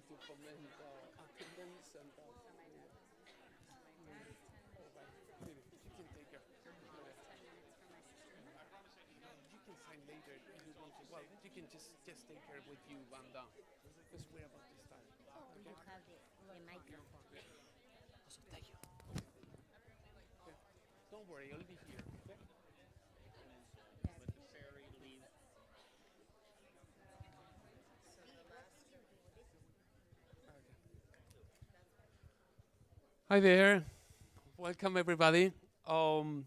to comment attendance and. You can take her. You can sign later if you want to. Well, you can just take her with you, and because we're about to start. You have the microphone. Awesome, thank you. Okay. Don't worry, I'll be here. Okay. Hi there. Welcome, everybody. Um,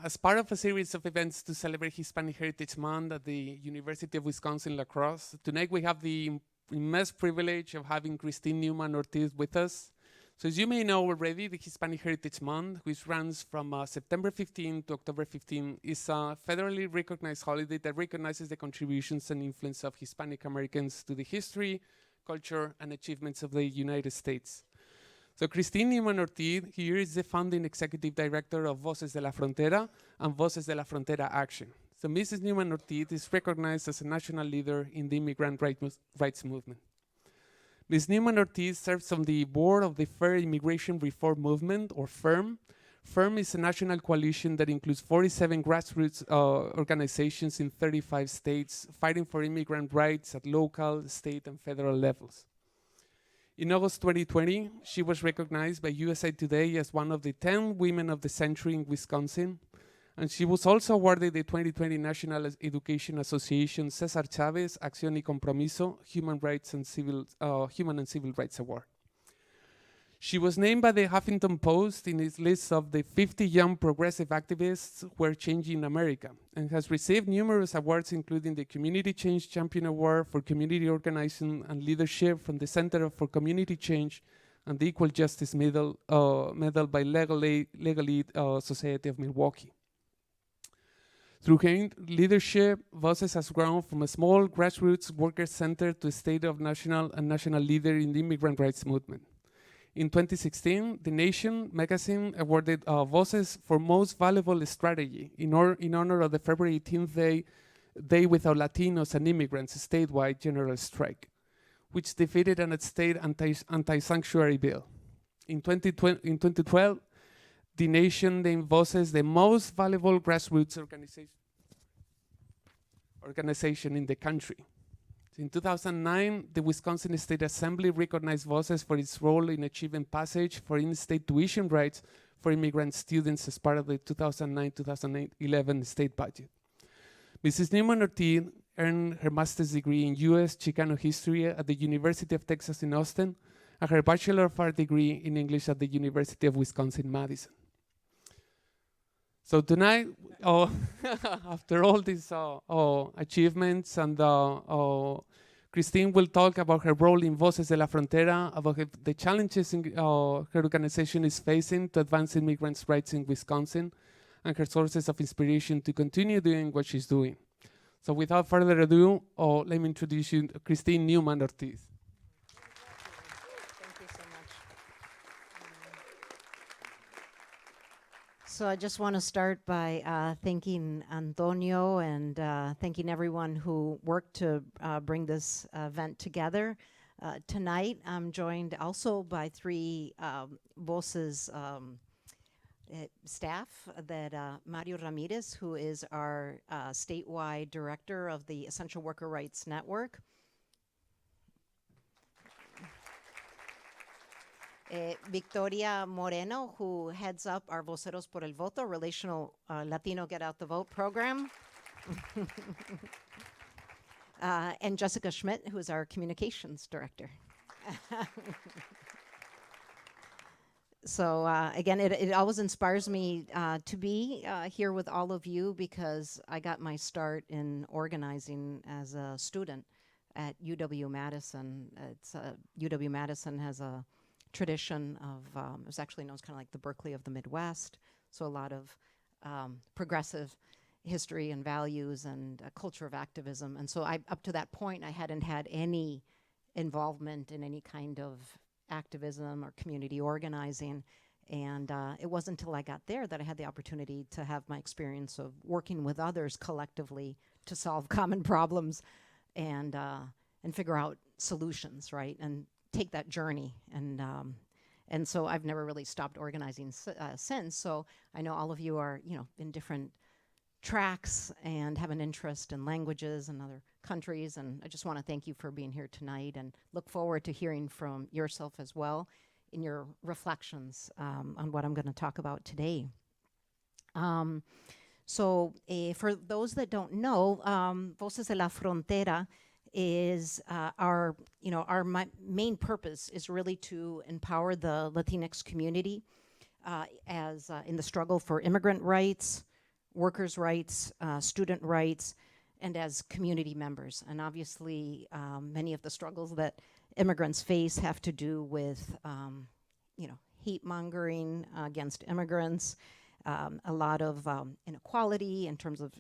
as part of a series of events to celebrate Hispanic Heritage Month at the University of Wisconsin-La Crosse, tonight we have the immense privilege of having Christine Neumann-Ortiz with us. So as you may know already, the Hispanic Heritage Month, which runs from September 15 to October 15, is a federally recognized holiday that recognizes the contributions and influence of Hispanic Americans to the history, culture, and achievements of the United States. So Christine Neumann-Ortiz here is the founding executive director of Voces de la Frontera and Voces de la Frontera Action. So Mrs. Neumann-Ortiz is recognized as a national leader in the immigrant rights movement. Ms. Neumann-Ortiz serves on the board of the Fair Immigration Reform Movement, or FIRM. FIRM is a national coalition that includes 47 grassroots organizations in 35 states fighting for immigrant rights at local, state, and federal levels. In August 2020, she was recognized by USA Today as one of the 10 women of the century in Wisconsin, and she was also awarded the 2020 National Education Association Cesar Chavez Acción y Compromiso Human and Civil Rights Award. She was named by the Huffington Post in its list of the 50 young progressive activists who are changing America, and has received numerous awards, including the Community Change Champion Award for Community Organizing and Leadership from the Center for Community Change and the Equal Justice Medal by Legal Aid Society of Milwaukee. Through her leadership, Voces has grown from a small grassroots worker center to a state of national leader in the immigrant rights movement. In 2016, The Nation magazine awarded Voces for Most Valuable Strategy in honor of the February 18th Day Without Latinos and Immigrants statewide general strike, which defeated an state anti-sanctuary bill. In 2012, The Nation named Voces the most valuable grassroots organization in the country. In 2009, the Wisconsin State Assembly recognized Voces for its role in achieving passage for in-state tuition rights for immigrant students as part of the 2009-2011 state budget. Mrs. Neumann-Ortiz earned her master's degree in U.S. Chicano history at the University of Texas in Austin, and her Bachelor of Art degree in English at the University of Wisconsin-Madison. So tonight, after all these achievements, and Christine will talk about her role in Voces de la Frontera, about the challenges her organization is facing to advance immigrants' rights in Wisconsin, and her sources of inspiration to continue doing what she's doing. So without further ado, let me introduce you to Christine Neumann-Ortiz. So I just want to start by thanking Antonio and thanking everyone who worked to bring this event together. Tonight, I'm joined also by three Voces staff, that Mario Ramirez, who is our statewide director of the Essential Worker Rights Network. Victoria Moreno, who heads up our Voceros por el Voto, relational Latino Get Out the Vote program. And Jessica Schmidt, who is our communications director. So again, it always inspires me to be here with all of you, because I got my start in organizing as a student at UW-Madison. UW-Madison has a tradition of, it was actually known as kind of like the Berkeley of the Midwest. So a lot of progressive history and values and a culture of activism. And so up to that point, I hadn't had any involvement in any kind of activism or community organizing. And it wasn't until I got there that I had the opportunity to have my experience of working with others collectively to solve common problems and figure out solutions, right? And take that journey. And so I've never really stopped organizing since. So I know all of you are, in different tracks and have an interest in languages and other countries. And I just want to thank you for being here tonight and look forward to hearing from yourself as well in your reflections on what I'm going to talk about today. For those that don't know, Voces de la Frontera is our main purpose is really to empower the Latinx community as in the struggle for immigrant rights, workers' rights, student rights, and as community members. And obviously, many of the struggles that immigrants face have to do with, hate mongering against immigrants, a lot of inequality in terms of,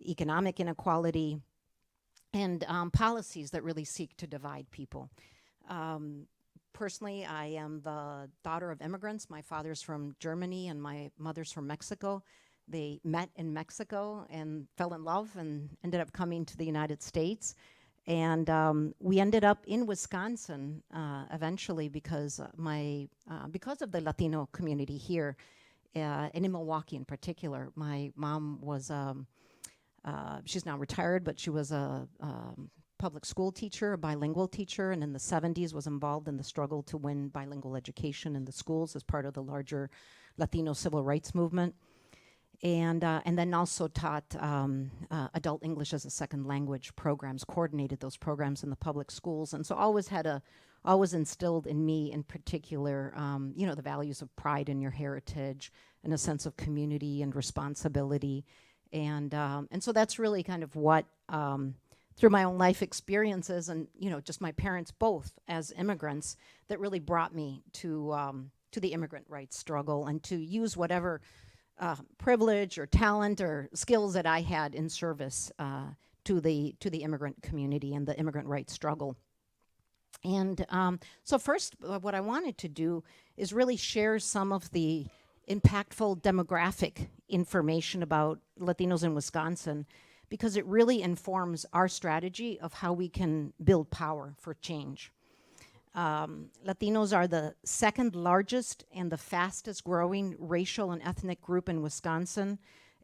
economic inequality, and policies that really seek to divide people. Personally, I am the daughter of immigrants. My father's from Germany and my mother's from Mexico. They met in Mexico and fell in love and ended up coming to the United States. And we ended up in Wisconsin eventually because of the Latino community here, and in Milwaukee in particular. My mom was, she's now retired, but she was a public school teacher, a bilingual teacher, and in the 70s was involved in the struggle to win bilingual education in the schools as part of the larger Latino civil rights movement. And then also taught adult English as a second language programs, coordinated those programs in the public schools, and so always instilled in me, in particular, the values of pride in your heritage and a sense of community and responsibility, and so that's really kind of what, through my own life experiences and just my parents both as immigrants, that really brought me to the immigrant rights struggle and to use whatever privilege or talent or skills that I had in service to the immigrant community and the immigrant rights struggle. And so first, what I wanted to do is really share some of the impactful demographic information about Latinos in Wisconsin, because it really informs our strategy of how we can build power for change. Latinos are the second largest and the fastest growing racial and ethnic group in Wisconsin,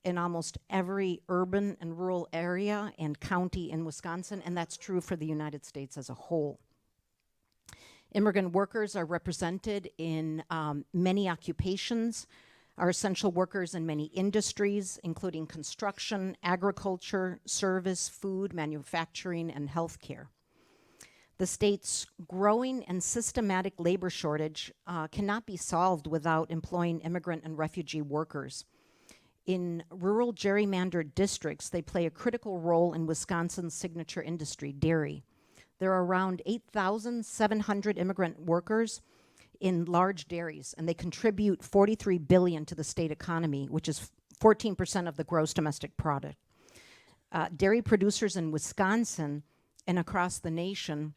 in almost every urban and rural area and county in Wisconsin, and that's true for the United States as a whole. Immigrant workers are represented in many occupations, are essential workers in many industries, including construction, agriculture, service, food, manufacturing, and healthcare. The state's growing and systematic labor shortage cannot be solved without employing immigrant and refugee workers. In rural gerrymandered districts, they play a critical role in Wisconsin's signature industry, dairy. There are around 8,700 immigrant workers in large dairies, and they contribute $43 billion to the state economy, which is 14% of the gross domestic product. Dairy producers in Wisconsin and across the nation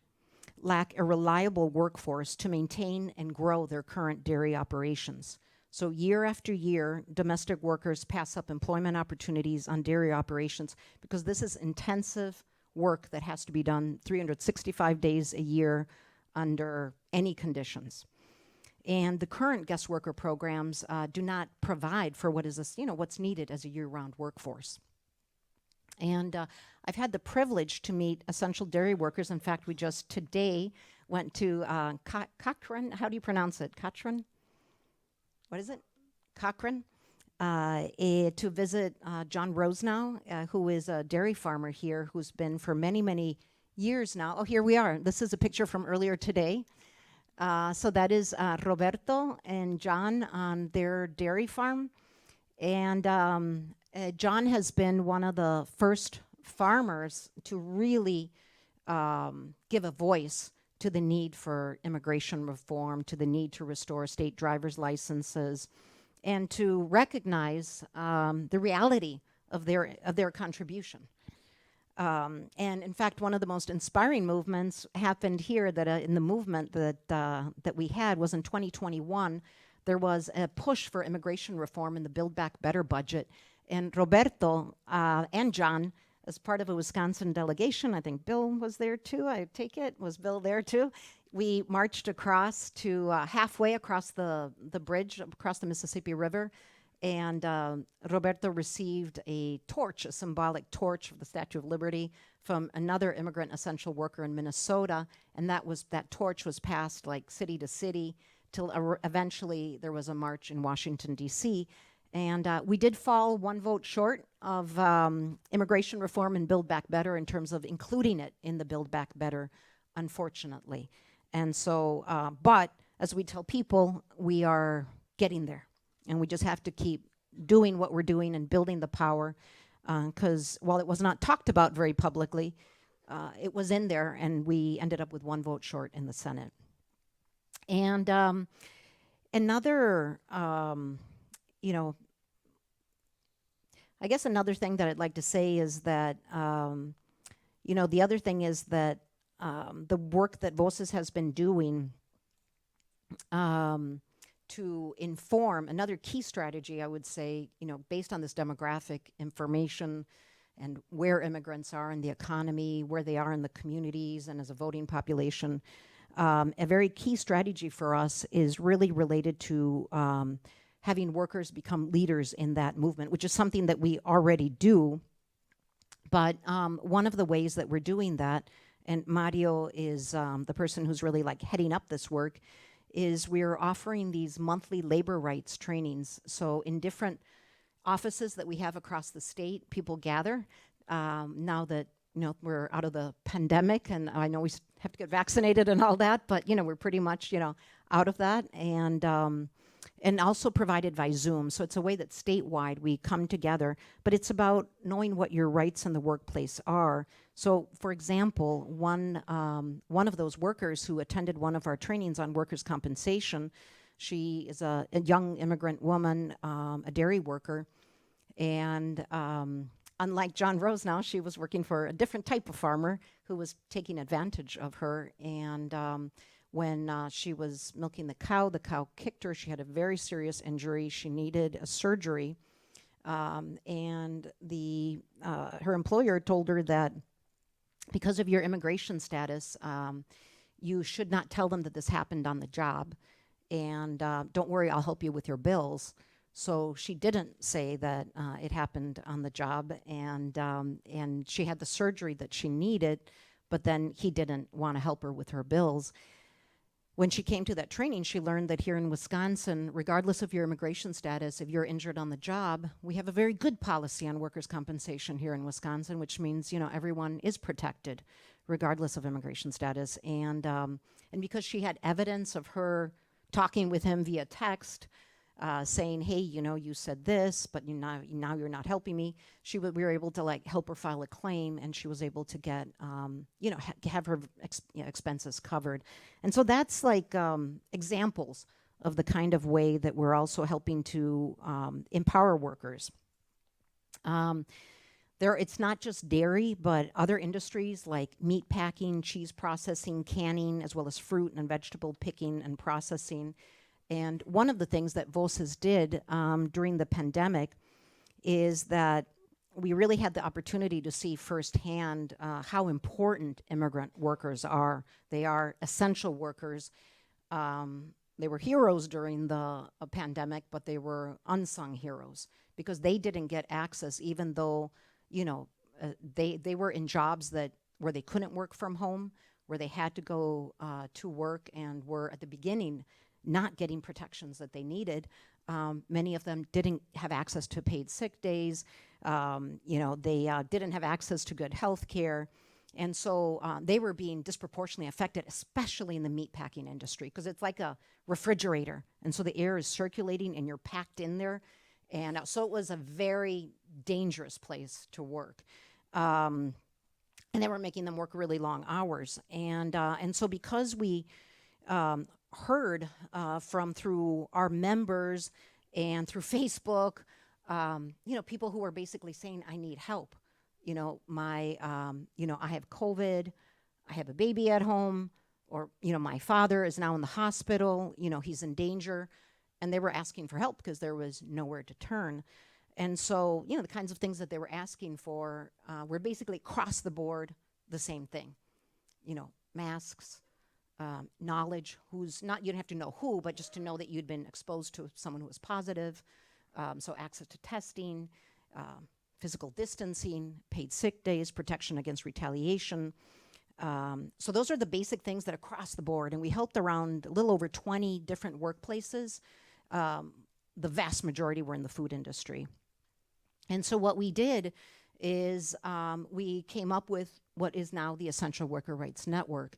lack a reliable workforce to maintain and grow their current dairy operations. So year after year, domestic workers pass up employment opportunities on dairy operations because this is intensive work that has to be done 365 days a year under any conditions. And the current guest worker programs do not provide for what is what's needed as a year-round workforce. And I've had the privilege to meet essential dairy workers. In fact, we just today went to Cochrane. How do you pronounce it? Cochrane? What is it? Cochrane. To visit John Rosenau, who is a dairy farmer here, who's been for many, many years now. Oh, here we are. This is a picture from earlier today. So that is Roberto and John on their dairy farm. And John has been one of the first farmers to really give a voice to the need for immigration reform, to the need to restore state driver's licenses, and to recognize the reality of their contribution. And in fact, one of the most inspiring movements happened here in the movement that we had was in 2021. There was a push for immigration reform in the Build Back Better budget. And Roberto and John as part of a Wisconsin delegation. I think Bill was there too. I take it. Was Bill there too? We marched across to halfway across the bridge, across the Mississippi River, and Roberto received a torch, a symbolic torch of the Statue of Liberty from another immigrant essential worker in Minnesota, and that torch was passed like city to city till eventually there was a march in Washington, D.C., and we did fall one vote short of immigration reform and Build Back Better in terms of including it in the Build Back Better, unfortunately. And so, but as we tell people, we are getting there. And we just have to keep doing what we're doing and building the power. Because while it was not talked about very publicly, it was in there, and we ended up with one vote short in the Senate. And another, you know, I guess another thing that I'd like to say is that, you know, the other thing is that the work that Voces has been doing to inform, another key strategy, I would say, you know, based on this demographic information and where immigrants are in the economy, where they are in the communities and as a voting population, a very key strategy for us is really related to having workers become leaders in that movement, which is something that we already do. But one of the ways that we're doing that, and Mario is the person who's really like heading up this work, is we're offering these monthly labor rights trainings. So in different offices that we have across the state, people gather. Now that, you know, we're out of the pandemic, and I know we have to get vaccinated and all that, but, you know, we're pretty much, you know, out of that. And also provided by Zoom. So it's a way that statewide we come together, but it's about knowing what your rights in the workplace are. So for example, one of those workers who attended one of our trainings on workers' compensation, she is a young immigrant woman, a dairy worker, and unlike John Rose now, she was working for a different type of farmer who was taking advantage of her. And when she was milking the cow kicked her. She had a very serious injury. She needed a surgery. And her employer told her that because of your immigration status, you should not tell them that this happened on the job. And don't worry, I'll help you with your bills. So she didn't say that it happened on the job, and she had the surgery that she needed, but then he didn't want to help her with her bills. When she came to that training, she learned that here in Wisconsin, regardless of your immigration status, if you're injured on the job, we have a very good policy on workers' compensation here in Wisconsin, which means, you know, everyone is protected regardless of immigration status. And because she had evidence of her talking with him via text, saying, hey, you know, you said this, but now you're not helping me. We were able to like help her file a claim, and she was able to get, you know, have her expenses covered. And so that's like examples of the kind of way that we're also helping to empower workers. It's not just dairy, but other industries like meat packing, cheese processing, canning, as well as fruit and vegetable picking and processing. And one of the things that Voces did during the pandemic is that we really had the opportunity to see firsthand how important immigrant workers are. They are essential workers. They were heroes during the pandemic, but they were unsung heroes because they didn't get access, even though, you know, they were in jobs where they couldn't work from home, where they had to go to work, and were at the beginning not getting protections that they needed. Many of them didn't have access to paid sick days. You know, they didn't have access to good health care. And so they were being disproportionately affected, especially in the meatpacking industry, because it's like a refrigerator. And so the air is circulating and you're packed in there. And so it was a very dangerous place to work. And they were making them work really long hours. And so because we heard through our members and through Facebook, you know, people who were basically saying, I need help. You know, you know, I have COVID, I have a baby at home, or, you know, my father is now in the hospital, you know, he's in danger. And they were asking for help because there was nowhere to turn. And so, the kinds of things that they were asking for were basically across the board the same thing. Masks, knowledge, you don't have to know who, but just to know that you'd been exposed to someone who was positive. So access to testing, physical distancing, paid sick days, protection against retaliation. So those are the basic things that across the board, and we helped around a little over 20 different workplaces. The vast majority were in the food industry. And so what we did is we came up with what is now the Essential Worker Rights Network.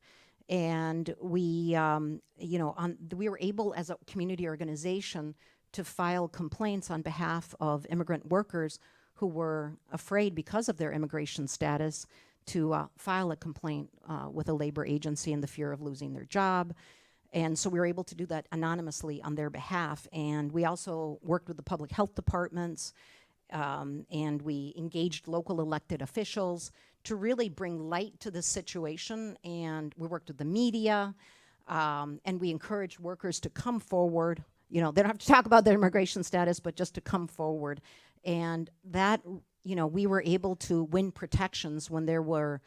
And we were able as a community organization to file complaints on behalf of immigrant workers who were afraid because of their immigration status to file a complaint with a labor agency in the fear of losing their job. And so we were able to do that anonymously on their behalf. And we also worked with the public health departments, and we engaged local elected officials to really bring light to this situation. And we worked with the media, and we encouraged workers to come forward. They don't have to talk about their immigration status, but just to come forward. And that, we were able to win protections when there were,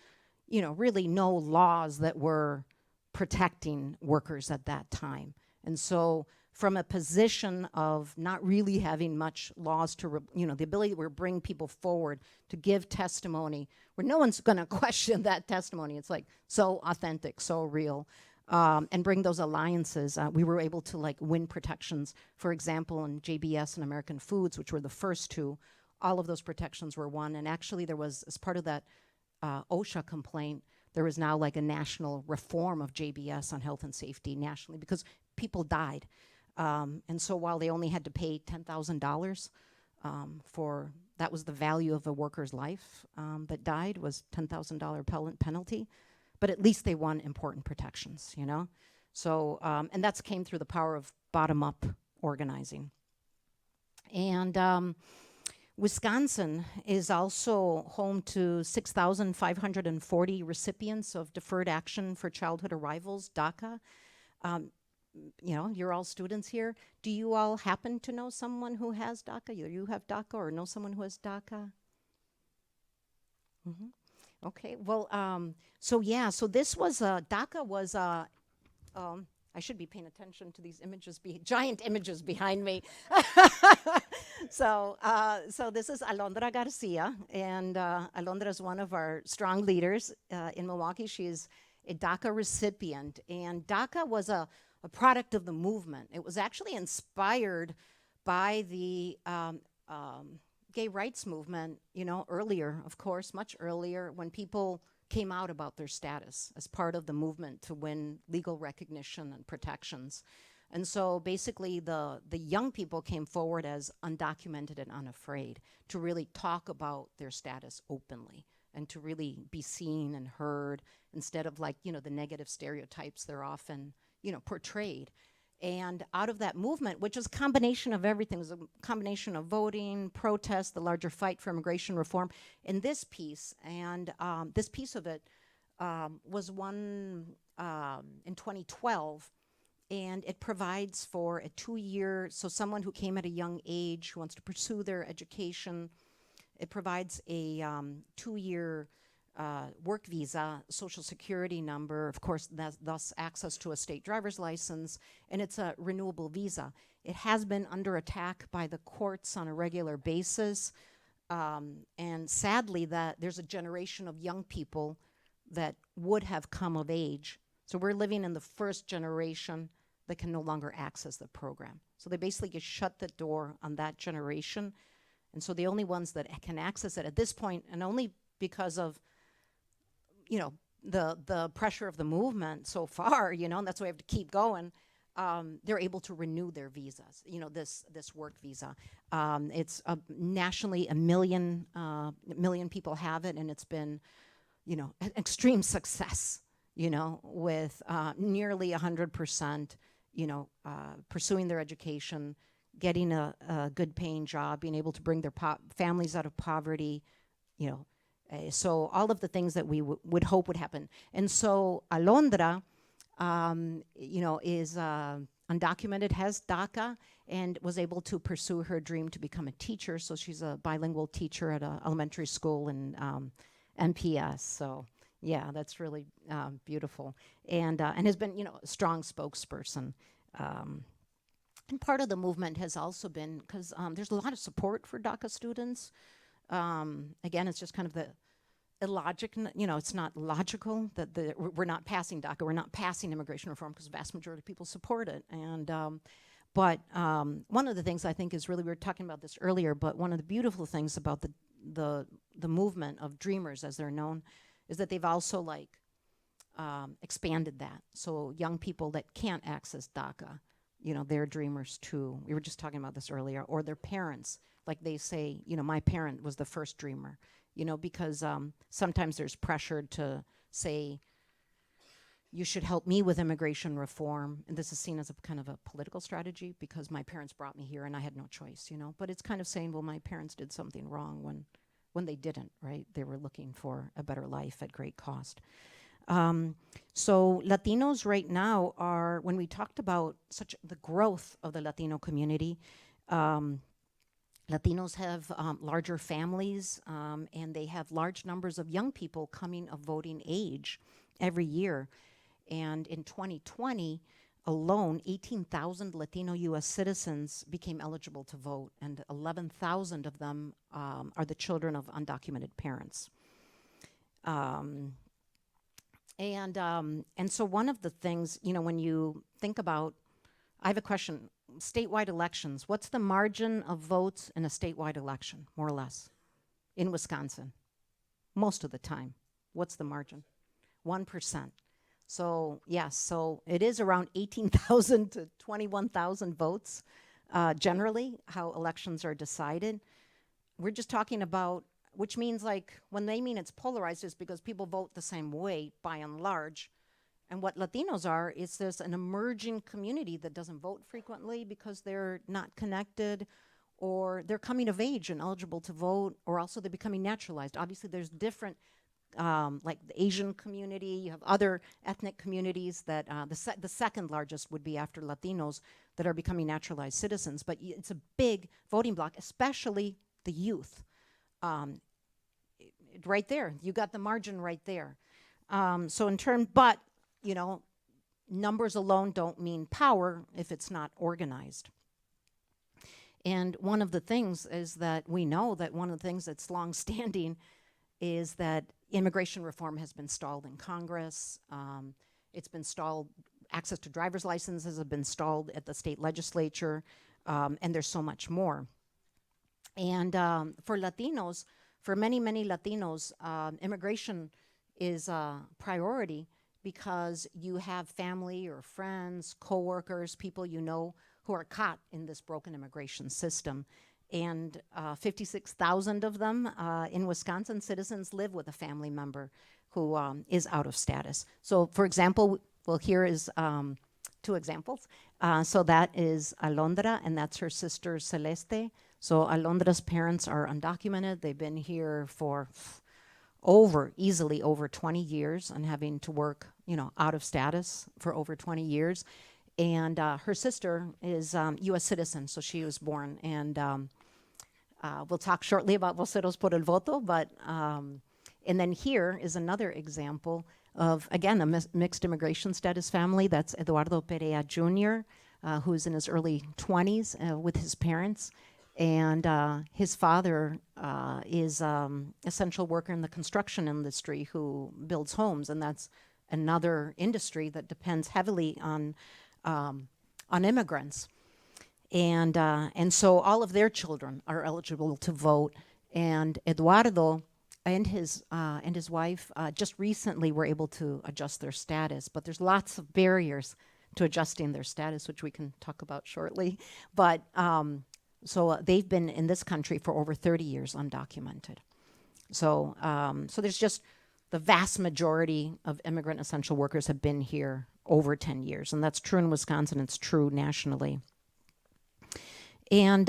really no laws that were protecting workers at that time. And so from a position of not really having much laws to, the ability to bring people forward to give testimony where no one's going to question that testimony. It's like so authentic, so real. And bring those alliances. We were able to win protections. For example, in JBS and American Foods, which were the first two, all of those protections were won. And actually there was, as part of that OSHA complaint, there was now a national reform of JBS on health and safety nationally because people died. And so while they only had to pay $10,000 for, that was the value of a worker's life that died, was $10,000 penalty. But at least they won important protections, So, and that's came through the power of bottom-up organizing. And Wisconsin is also home to 6,540 recipients of Deferred Action for Childhood Arrivals, DACA. You're all students here. Do you all happen to know someone who has DACA? You have DACA or know someone who has DACA? Mm-hmm. Okay, well, so this was, DACA was, I should be paying attention to these images, giant images behind me. So this is Alondra Garcia, and Alondra is one of our strong leaders in Milwaukee. She is a DACA recipient, and DACA was a product of the movement. It was actually inspired by the gay rights movement, earlier, of course, much earlier, when people came out about their status as part of the movement to win legal recognition and protections. And so basically the young people came forward as undocumented and unafraid to really talk about their status openly and to really be seen and heard instead of the negative stereotypes they're often, portrayed. And out of that movement, which was a combination of everything, it was a combination of voting, protest, the larger fight for immigration reform, and this piece, and this piece of it was won in 2012, and it provides for a 2-year, so someone who came at a young age who wants to pursue their education, it provides a 2-year work visa, social security number, of course, thus access to a state driver's license, and it's a renewable visa. It has been under attack by the courts on a regular basis, and sadly that there's a generation of young people that would have come of age. So we're living in the first generation that can no longer access the program. So they basically just shut the door on that generation, and so the only ones that can access it at this point, and only because of the pressure of the movement so far, and that's why we have to keep going, they're able to renew their visas, this work visa. It's nationally a million people have it, and it's been, an extreme success, with nearly 100%, pursuing their education, getting a good paying job, being able to bring their families out of poverty, so all of the things that we would hope would happen. And so Alondra, is undocumented, has DACA, and was able to pursue her dream to become a teacher. So she's a bilingual teacher at an elementary school in NPS. So yeah, that's really beautiful, and has been, you know, a strong spokesperson. And part of the movement has also been because there's a lot of support for DACA students. Again, it's just kind of the illogic, you know, it's not logical that we're not passing DACA, we're not passing immigration reform because the vast majority of people support it. And but one of the things I think is really, we were talking about this earlier, but one of the beautiful things about the movement of Dreamers, as they're known, is that they've also like expanded that. So young people that can't access DACA, you know, they're Dreamers too. We were just talking about this earlier. Or their parents, like they say, you know, my parent was the first Dreamer, you know, because sometimes there's pressure to say, you should help me with immigration reform. And this is seen as a kind of a political strategy because my parents brought me here and I had no choice, you know. But it's kind of saying, well, my parents did something wrong when they didn't, right? They were looking for a better life at great cost. So Latinos right now are, when we talked about the growth of the Latino community, Latinos have larger families, and they have large numbers of young people coming of voting age every year. And in 2020 alone, 18,000 Latino U.S. citizens became eligible to vote, and 11,000 of them are the children of undocumented parents. And so one of the things, you know, when you think about, I have a question, statewide elections, what's the margin of votes in a statewide election, more or less, in Wisconsin? Most of the time. What's the margin? 1%. So yes, so it is around 18,000 to 21,000 votes, generally, how elections are decided. We're just talking about, which means like, when they mean it's polarized, is because people vote the same way by and large. And what Latinos are, is there's an emerging community that doesn't vote frequently because they're not connected, or they're coming of age and eligible to vote, or also they're becoming naturalized. Obviously there's different, like the Asian community, you have other ethnic communities that, the second largest would be after Latinos, that are becoming naturalized citizens. But it's a big voting block, especially the youth. Right there, you got the margin right there. So in turn, but, you know, numbers alone don't mean power if it's not organized. And one of the things is that we know that one of the things that's long-standing is that immigration reform has been stalled in Congress. It's been stalled, access to driver's licenses have been stalled at the state legislature, and there's so much more. And for Latinos, for many, many Latinos, immigration is a priority because you have family or friends, coworkers, people you know who are caught in this broken immigration system. And 56,000 of them in Wisconsin, citizens live with a family member who is out of status. So for example, well, here is 2 examples. So that is Alondra, and that's her sister Celeste. So Alondra's parents are undocumented. They've been here for easily over 20 years, and having to work, you know, out of status for over 20 years. And her sister is U.S. citizen, so she was born. And we'll talk shortly about Voceros por el Voto, but, and then here is another example of, again, a mixed immigration status family. That's Eduardo Perea Jr., who's in his early 20s with his parents. And his father is essential worker in the construction industry who builds homes, and that's another industry that depends heavily on immigrants. And so all of their children are eligible to vote. And Eduardo and his wife just recently were able to adjust their status, but there's lots of barriers to adjusting their status, which we can talk about shortly. But so they've been in this country for over 30 years undocumented. So, so there's just the vast majority of immigrant essential workers have been here over 10 years. And that's true in Wisconsin, it's true nationally. And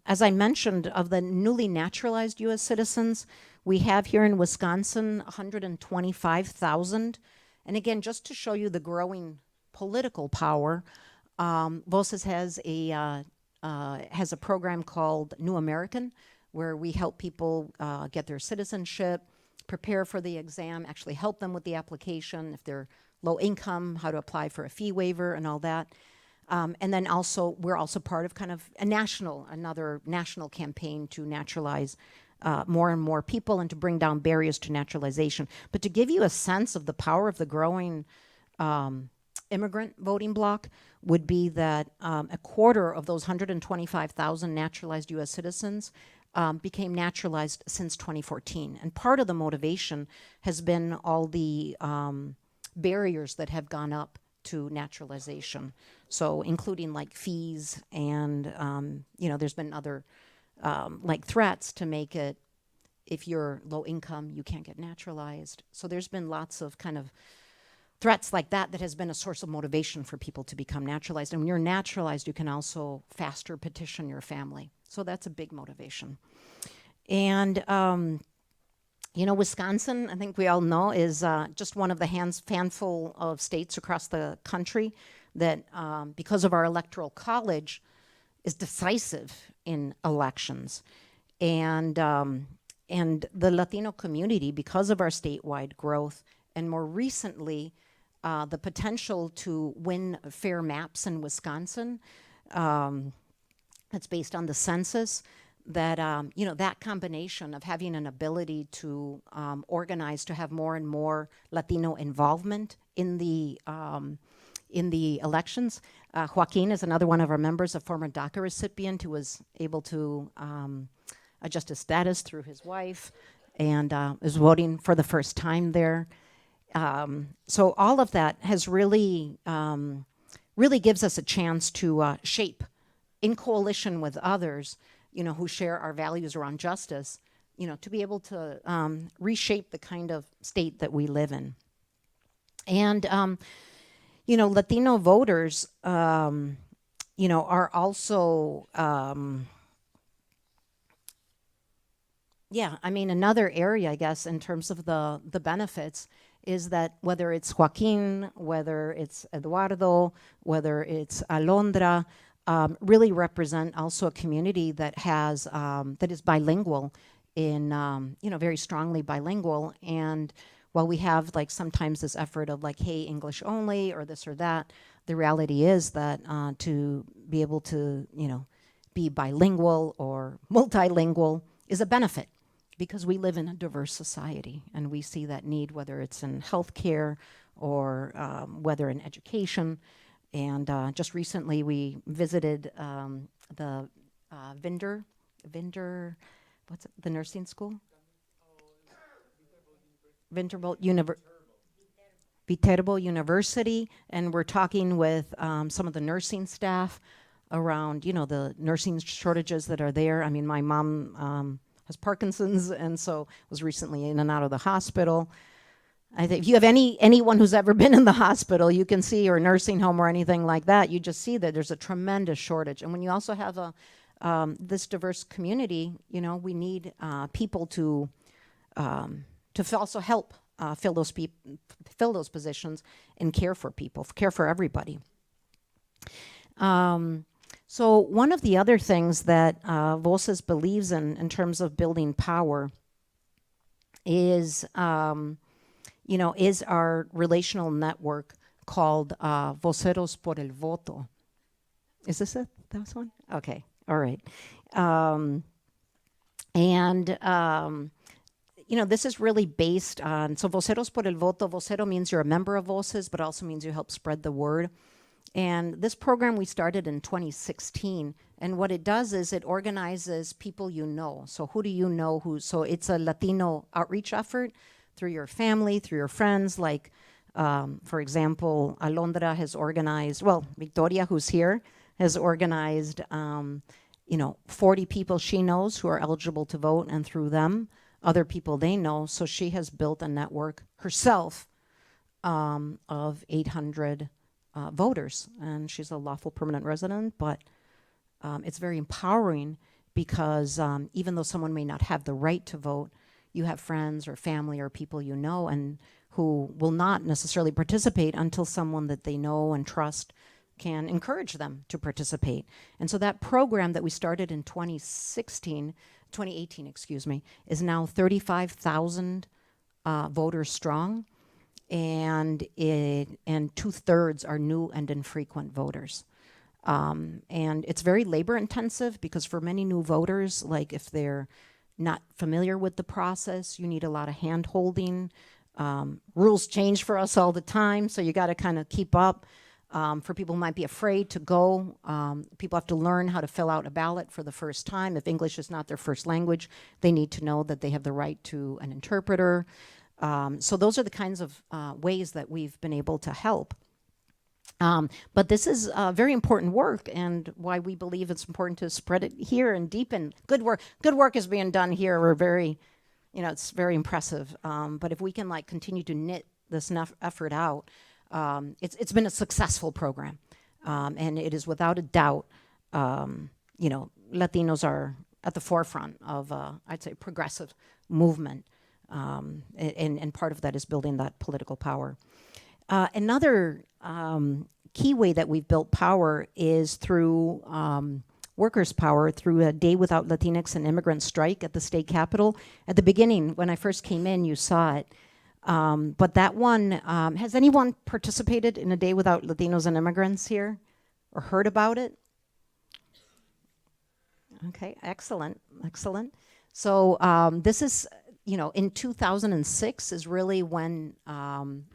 as I mentioned, of the newly naturalized U.S. citizens, we have here in Wisconsin 125,000. And again, just to show you the growing political power, Voces has a program called New American, where we help people get their citizenship, prepare for the exam, actually help them with the application, if they're low income, how to apply for a fee waiver and all that. And then also, we're also part of kind of another national campaign to naturalize more and more people and to bring down barriers to naturalization. But to give you a sense of the power of the growing immigrant voting bloc would be that a quarter of those 125,000 naturalized U.S. citizens became naturalized since 2014. And part of the motivation has been all the barriers that have gone up to naturalization. So including like fees and, there's been other like threats to make it, if you're low income, you can't get naturalized. So there's been lots of kind of threats like that has been a source of motivation for people to become naturalized. And when you're naturalized, you can also faster petition your family. So that's a big motivation. And, Wisconsin, I think we all know, is just one of the handful of states across the country that, because of our electoral college, is decisive in elections. And the Latino community, because of our statewide growth, and more recently, the potential to win fair maps in Wisconsin, that's based on the census, that, that combination of having an ability to organize, to have more and more Latino involvement in the elections. Joaquin is another one of our members, a former DACA recipient who was able to adjust his status through his wife and is voting for the first time there. So all of that has really gives us a chance to shape, in coalition with others, who share our values around justice, to be able to reshape the kind of state that we live in. And, Latino voters, are also, another area, I guess, in terms of the benefits is that whether it's Joaquin, whether it's Eduardo, whether it's Alondra, really represent also a community that has that is bilingual in very strongly bilingual. And while we have like sometimes this effort of like, hey, English only or this or that, the reality is that to be able to be bilingual or multilingual is a benefit, because we live in a diverse society and we see that need, whether it's in healthcare or whether in education. And just recently we visited the what's it, the nursing school? Viterbo University, and we're talking with some of the nursing staff around, the nursing shortages that are there. I mean, my mom has Parkinson's, and so was recently in and out of the hospital. I think if you have anyone who's ever been in the hospital, you can see, or nursing home or anything like that, you just see that there's a tremendous shortage. And when you also have this diverse community, we need people to also help fill those positions and care for people, care for everybody. So one of the other things that Voces believes in terms of building power is is our relational network called Voceros por el Voto. Is this it? That was one? Okay, all right. This is really based on, so Voceros por el Voto, vocero means you're a member of Voces, but also means you help spread the word. And this program we started in 2016, and what it does is it organizes people you know. So who do you know who, so it's a Latino outreach effort through your family, through your friends, like, for example, Alondra has organized, well, Victoria, who's here, has organized, 40 people she knows who are eligible to vote, and through them, other people they know. So she has built a network herself of 800 voters, and she's a lawful permanent resident, but it's very empowering because even though someone may not have the right to vote, you have friends or family or people you know and who will not necessarily participate until someone that they know and trust can encourage them to participate. And so that program that we started in 2018, excuse me, is now 35,000 voters strong, and 2/3 are new and infrequent voters. And it's very labor intensive because for many new voters, like if they're not familiar with the process, you need a lot of hand holding. Rules change for us all the time, so you got to kind of keep up. For people who might be afraid to go, people have to learn how to fill out a ballot for the first time. If English is not their first language, they need to know that they have the right to an interpreter. So those are the kinds of ways that we've been able to help. But this is very important work, and why we believe it's important to spread it here and deepen. Good work is being done here. We're very, it's very impressive. But if we can continue to knit this effort out, it's been a successful program, and it is without a doubt, Latinos are at the forefront of, I'd say, progressive movement, and part of that is building that political power. Another key way that we've built power is through workers' power, through a Day Without Latinx and Immigrant strike at the state capitol. At the beginning, when I first came in, you saw it. But that one, has anyone participated in a Day Without Latinos and Immigrants here or heard about it? Okay, excellent, excellent. So this is, in 2006 is really when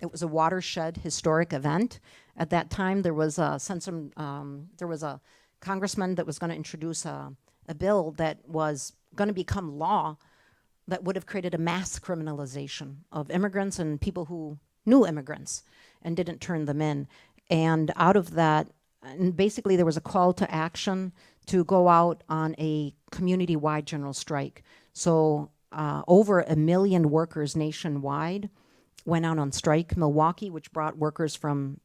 it was a watershed historic event. At that time, there was a congressman that was going to introduce a bill that was going to become law that would have created a mass criminalization of immigrants and people who knew immigrants and didn't turn them in. And out of that, and basically there was a call to action to go out on a community-wide general strike. So over 1 million workers nationwide went out on strike. Milwaukee, which brought workers from,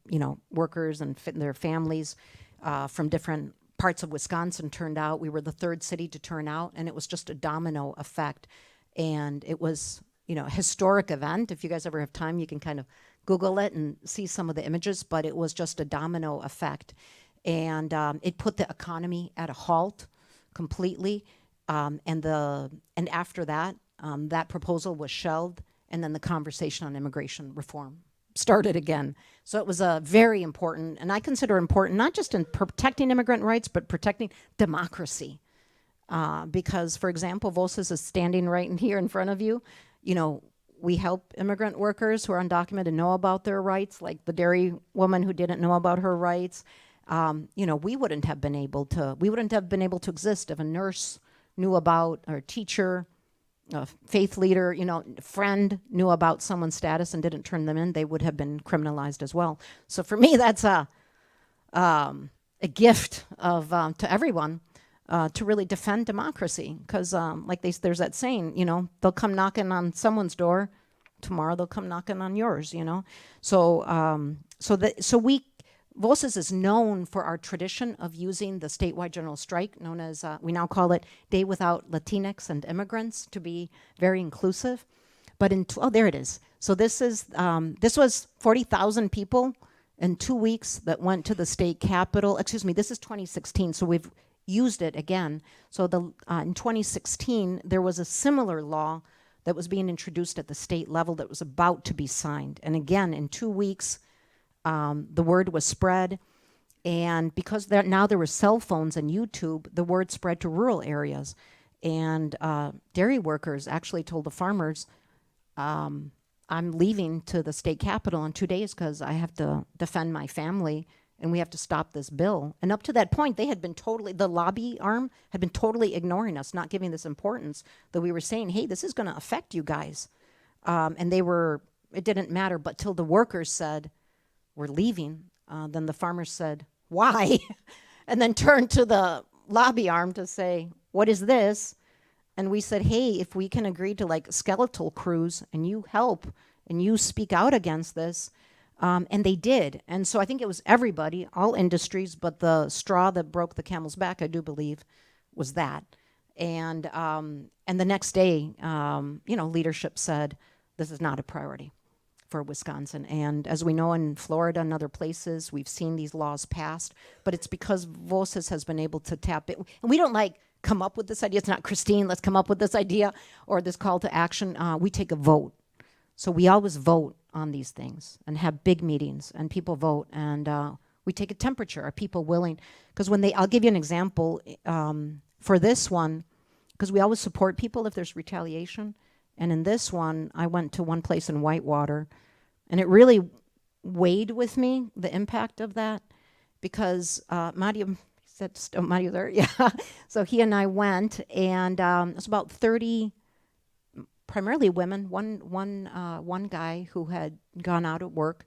workers and their families from different parts of Wisconsin, turned out. We were the 3rd city to turn out, and it was just a domino effect. And it was, a historic event. If you guys ever have time, you can kind of Google it and see some of the images, but it was just a domino effect. And it put the economy at a halt completely. And after that, that proposal was shelved, and then the conversation on immigration reform started again. So it was a very important, and I consider important, not just in protecting immigrant rights, but protecting democracy. Because, for example, Voces is standing right in here in front of you. We help immigrant workers who are undocumented know about their rights, like the dairy woman who didn't know about her rights. We wouldn't have been able to exist if a nurse knew about, or a teacher, a faith leader, friend knew about someone's status and didn't turn them in. They would have been criminalized as well. So for me, that's a gift of to everyone. To really defend democracy, because there's that saying, they'll come knocking on someone's door, tomorrow they'll come knocking on yours, So Voces is known for our tradition of using the statewide general strike, known as, we now call it Day Without Latinx and Immigrants, to be very inclusive. But there it is. So this was 40,000 people in 2 weeks that went to the state capitol. Excuse me, this is 2016, so we've used it again. So in 2016, there was a similar law that was being introduced at the state level that was about to be signed. And again, in 2 weeks, the word was spread. And because now there were cell phones and YouTube, the word spread to rural areas. And dairy workers actually told the farmers, I'm leaving to the state capitol in 2 days because I have to defend my family, and we have to stop this bill. And up to that point, they had been the lobby arm had been totally ignoring us, not giving this importance, that we were saying, hey, this is going to affect you guys. And it didn't matter, but till the workers said, we're leaving, then the farmers said, why? And then turned to the lobby arm to say, what is this? And we said, hey, if we can agree to skeletal crews, and you help, and you speak out against this, and they did. And so I think it was everybody, all industries, but the straw that broke the camel's back, I do believe, was that. And the next day, leadership said, this is not a priority for Wisconsin. And as we know, in Florida and other places, we've seen these laws passed, but it's because Voces has been able to tap it. And we don't like come up with this idea. It's not, Christine, let's come up with this idea or this call to action. We take a vote. So we always vote on these things and have big meetings, and people vote, and we take a temperature. Are people willing? Because when I'll give you an example for this one, because we always support people if there's retaliation. And in this one, I went to one place in Whitewater, and it really weighed with me, the impact of that, because Mario said, Mario there, yeah. So he and I went, and it was about 30, primarily women, one guy who had gone out at work,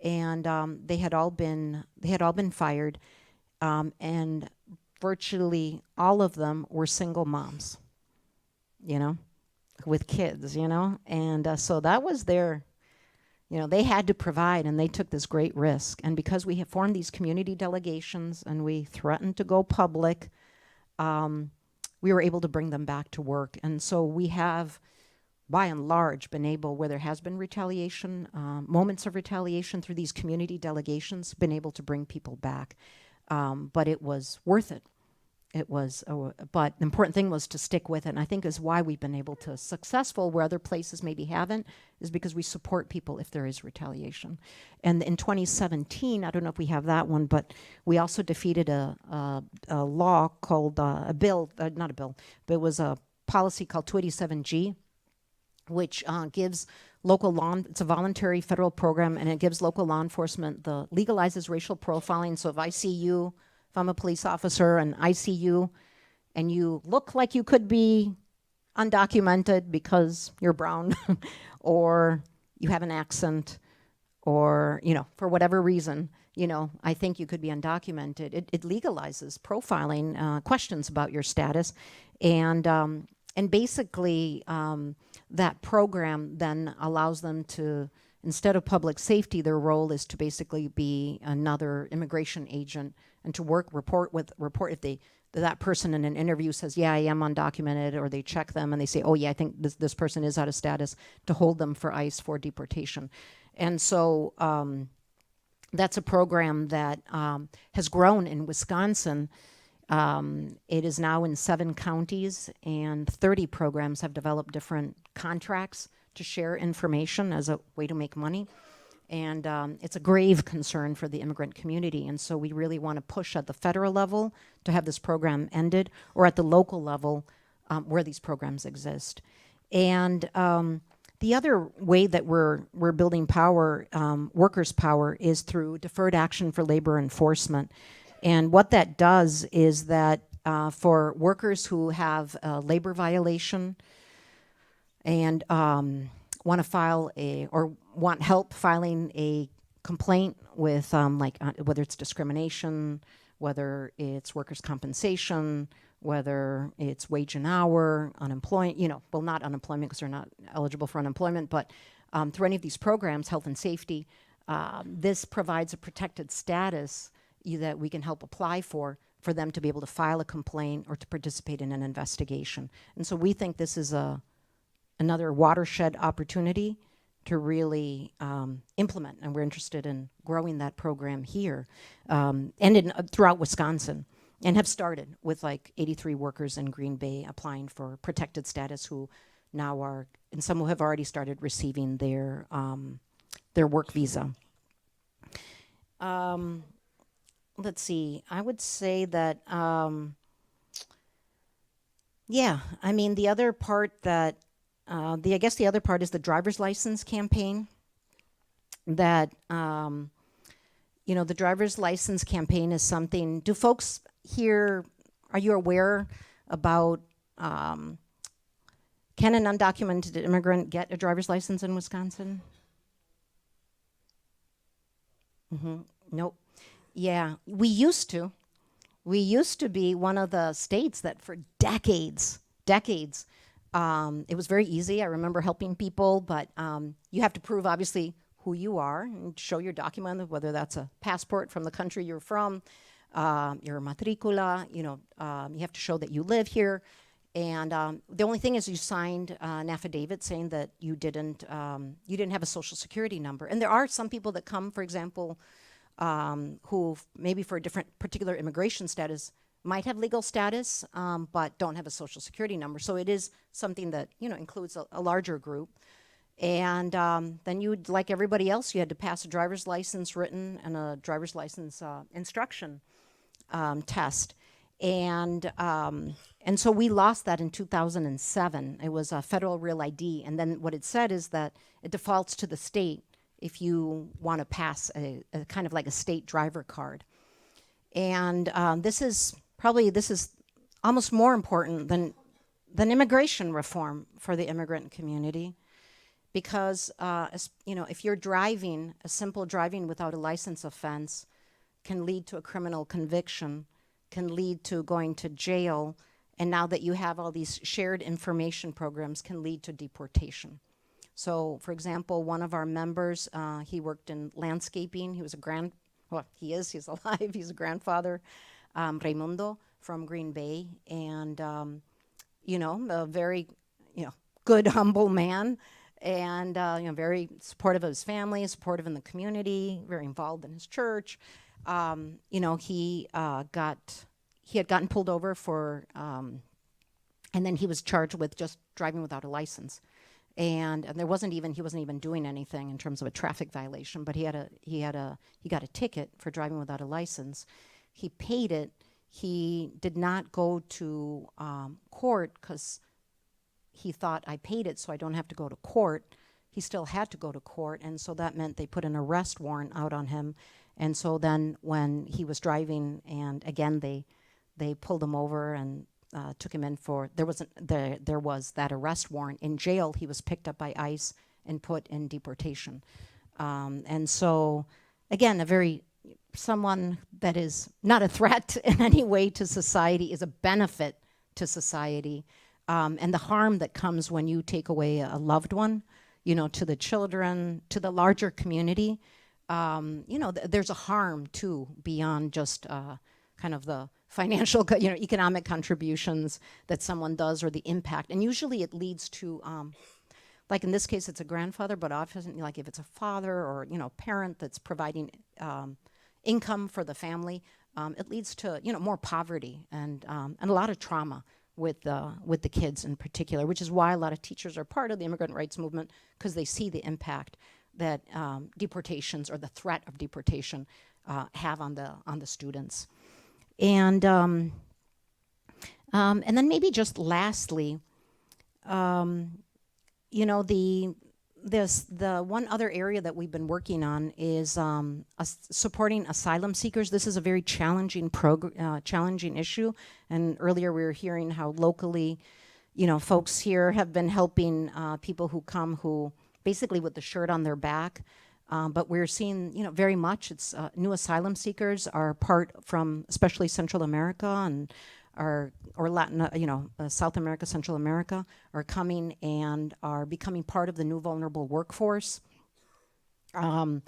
and they had all been fired, and virtually all of them were single moms, you know, with kids, you know, and so that was their, you know, they had to provide, and they took this great risk. And because we have formed these community delegations and we threatened to go public, we were able to bring them back to work. And so we have, by and large, been able, where there has been retaliation, moments of retaliation through these community delegations, been able to bring people back. But it was worth it. It was, but the important thing was to stick with it. And I think is why we've been able to successful where other places maybe haven't, is because we support people if there is retaliation. And in 2017, I don't know if we have that one, but we also defeated a law called a bill, not a bill, but it was a policy called 287G, which gives local law, it's a voluntary federal program, and it gives local law enforcement legalizes racial profiling. So if I see you, if I'm a police officer and I see you and you look like you could be undocumented because you're brown or you have an accent or, you know, for whatever reason, you know, I think you could be undocumented. It legalizes profiling, questions about your status. And basically that program then allows them to, instead of public safety, their role is to basically be another immigration agent and to report if that person in an interview says, yeah, I am undocumented, or they check them and they say, oh yeah, I think this person is out of status, to hold them for ICE for deportation. And so that's a program that has grown in Wisconsin. It is now in 7 counties, and 30 programs have developed different contracts to share information as a way to make money. And it's a grave concern for the immigrant community. And so we really want to push at the federal level to have this program ended, or at the local level where these programs exist. And the other way that we're building power, workers' power, is through deferred action for labor enforcement. And what that does is that for workers who have a labor violation and want to file want help filing a complaint with whether it's discrimination, whether it's workers' compensation, whether it's wage and hour, unemployment, you know, well, not unemployment because they're not eligible for unemployment, but through any of these programs, health and safety, this provides a protected status that we can help apply for them to be able to file a complaint or to participate in an investigation. And so we think this is another watershed opportunity to really implement, and we're interested in growing that program here and throughout Wisconsin, and have started with like 83 workers in Green Bay applying for protected status, who now are, and some who have already started receiving their work visa. Let's see, I would say that, yeah, I mean, the other part that, I guess the other part is the driver's license campaign. That, you know, the driver's license campaign is something, do folks here, are you aware about, can an undocumented immigrant get a driver's license in Wisconsin? Nope. Yeah, we used to. We used to be one of the states that for decades, it was very easy. I remember helping people, but you have to prove, obviously, who you are and show your document, whether that's a passport from the country you're from, your matricula, you know, you have to show that you live here. And the only thing is you signed an affidavit saying that you didn't have a social security number. And there are some people that come, for example, who maybe for a different particular immigration status might have legal status, but don't have a social security number. So it is something that, you know, includes a larger group. And then you'd, like everybody else, you had to pass a driver's license written and a driver's license instruction test. And so we lost that in 2007. It was a federal real ID. And then what it said is that it defaults to the state if you want to pass a kind of like a state driver card. And this is almost more important than immigration reform for the immigrant community. Because, you know, if you're driving, a simple driving without a license offense can lead to a criminal conviction, can lead to going to jail, and now that you have all these shared information programs, can lead to deportation. So, for example, one of our members, he worked in landscaping. He was he's alive, he's a grandfather, Raimundo from Green Bay, and, you know, a very, you know, good, humble man. And you know, very supportive of his family, supportive in the community, very involved in his church. You know, he had gotten pulled over for, and then he was charged with just driving without a license. And he wasn't even doing anything in terms of a traffic violation, but he got a ticket for driving without a license. He paid it. He did not go to court because he thought, I paid it so I don't have to go to court. He still had to go to court, and so that meant they put an arrest warrant out on him. And so then when he was driving, and again they pulled him over and took him in for, there was that arrest warrant. In jail, he was picked up by ICE and put in deportation. And so, again, someone that is not a threat in any way to society, is a benefit to society. And the harm that comes when you take away a loved one, you know, to the children, to the larger community, you know, there's a harm too beyond just kind of the financial, you know, economic contributions that someone does or the impact. And usually it leads to, like in this case, it's a grandfather, but often, like if it's a father or, you know, parent that's providing income for the family, it leads to, you know, more poverty and a lot of trauma with the kids in particular, which is why a lot of teachers are part of the immigrant rights movement, because they see the impact that deportations or the threat of deportation have on the students. And then maybe just lastly, you know, the one other area that we've been working on is supporting asylum seekers. This is a very challenging issue. And earlier we were hearing how locally, you know, folks here have been helping people who come who basically with the shirt on their back. But we're seeing, you know, very much it's new asylum seekers are part from especially Central America and or Latin, you know, South America, Central America, are coming and are becoming part of the new vulnerable workforce, and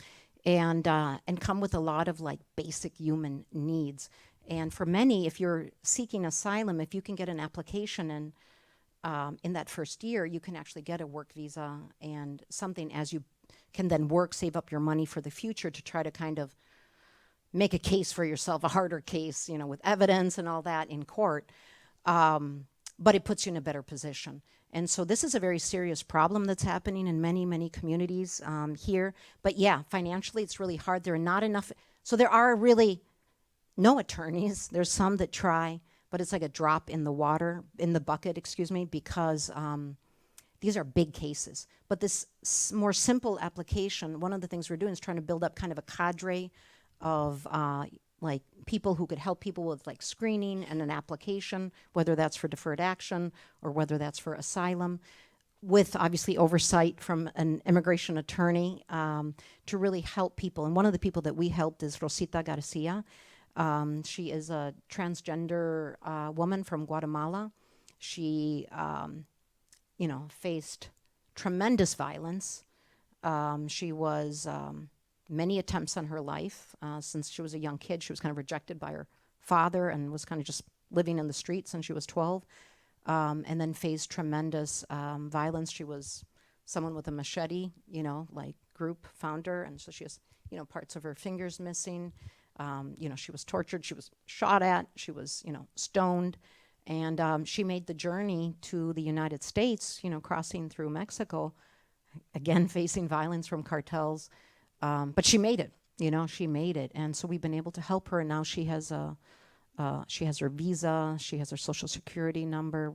come with a lot of like basic human needs. And for many, if you're seeking asylum, if you can get an application in that first year, you can actually get a work visa and something as you can then work, save up your money for the future to try to kind of make a case for yourself, a harder case, you know, with evidence and all that in court, but it puts you in a better position. And so this is a very serious problem that's happening in many, many communities here. But yeah, financially, it's really hard. There are not enough. So there are really no attorneys. There's some that try, but it's like a drop in the water, in the bucket, excuse me, because these are big cases. But this more simple application, one of the things we're doing is trying to build up kind of a cadre of like people who could help people with like screening and an application, whether that's for deferred action or whether that's for asylum, with obviously oversight from an immigration attorney to really help people. And one of the people that we helped is Rosita Garcia. She is a transgender woman from Guatemala. She, you know, faced tremendous violence. She was many attempts on her life. Since she was a young kid, she was kind of rejected by her father and was kind of just living in the streets since she was 12. and then faced tremendous violence. She was someone with a machete, like group founder, and so she has, parts of her fingers missing. She was tortured, she was shot at, she was, stoned, and she made the journey to the United States, crossing through Mexico, again facing violence from cartels, but she made it. She made it, and so we've been able to help her. And now she has her visa, she has her social security number.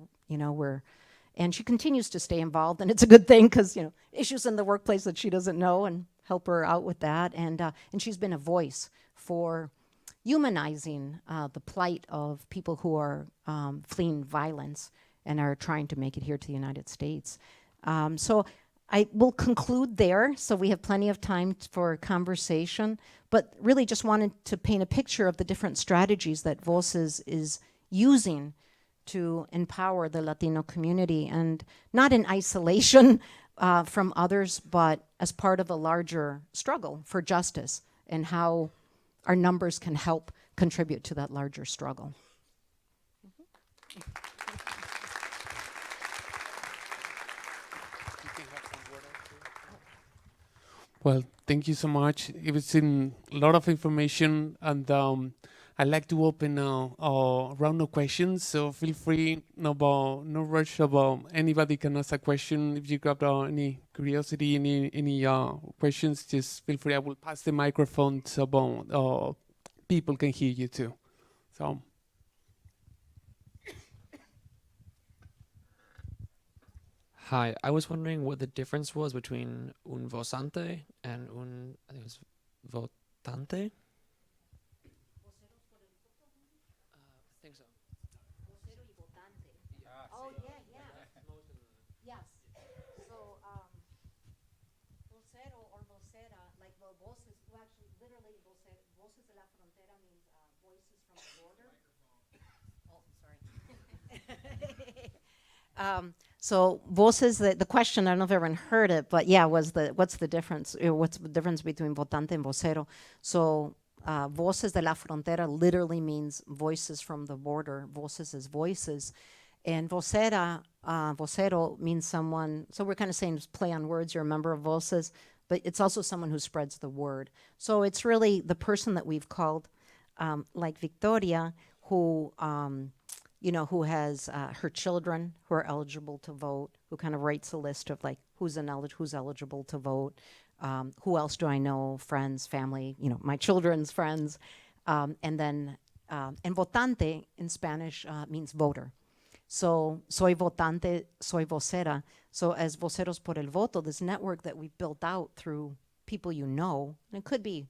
And she continues to stay involved, and it's a good thing because issues in the workplace that she doesn't know, and help her out with that. And she's been a voice for humanizing the plight of people who are fleeing violence and are trying to make it here to the United States. So I will conclude there, so we have plenty of time for conversation, but really just wanted to paint a picture of the different strategies that Voces is using to empower the Latino community, and not in isolation from others, but as part of a larger struggle for justice, and how our numbers can help contribute to that larger struggle. Well, thank you so much. It was a lot of information, and I'd like to open a round of questions. So feel free, no rush about anybody can ask a question. If you got any curiosity, any questions, just feel free. I will pass the microphone so people can hear you too. So. Hi, I was wondering what the difference was between un votante and I think it was votante? I think so. Oh, yeah. Yes. So, vocero or vocera, like voces, actually, literally, voces de la frontera means voices from the border. Oh, sorry. So voces, the question, I don't know if everyone heard it, but yeah, what's the difference? What's the difference between votante and vocero? So voces de la frontera literally means voices from the border. Voces is voices. And vocero means someone, so we're kind of saying play on words, you're a member of Voces, but it's also someone who spreads the word. So it's really the person that we've called, like Victoria, who who has her children who are eligible to vote, who kind of writes a list of like who's eligible to vote, who else do I know, friends, family, my children's friends, and then and votante in Spanish means voter. So soy votante, soy vocera. So as Voceros por el Voto, this network that we've built out through people and it could be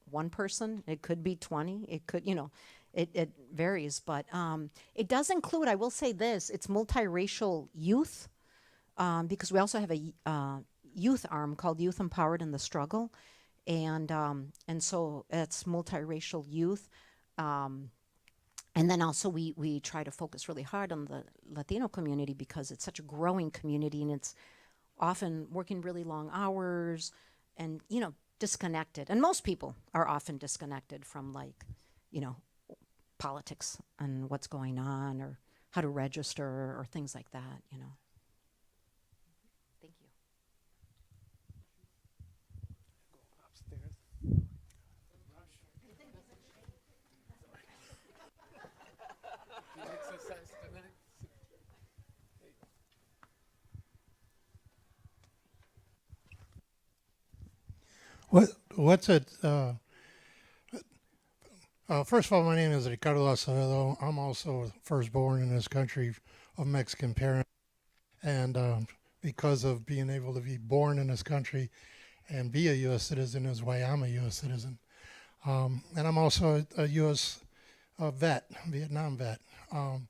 one person, it could be 20, it could, it varies, but it does include, I will say this, it's multiracial youth, because we also have a youth arm called Youth Empowered in the Struggle, and so it's multiracial youth, and then also we try to focus really hard on the Latino community because it's such a growing community, and it's often working really long hours, and disconnected, and most people are often disconnected from politics and what's going on, or how to register, or things like that, Thank you. Go upstairs. Exercise tonight. What's it? First of all, my name is Ricardo Acevedo. I'm also firstborn in this country of Mexican parents, and because of being able to be born in this country and be a U.S. citizen is why I'm a U.S. citizen. And I'm also a U.S. Vet, Vietnam vet. And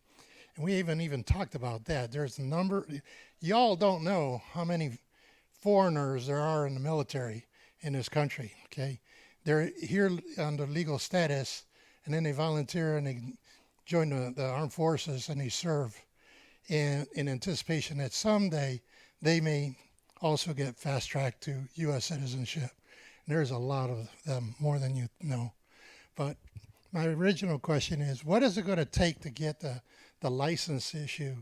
we even talked about that. There's a number. Y'all don't know how many foreigners there are in the military in this country, okay? They're here under legal status, and then they volunteer and they join the armed forces and they serve in anticipation that someday they may also get fast-tracked to U.S. citizenship. And there's a lot of them, more than you know. But my original question is, what is it going to take to get the license issue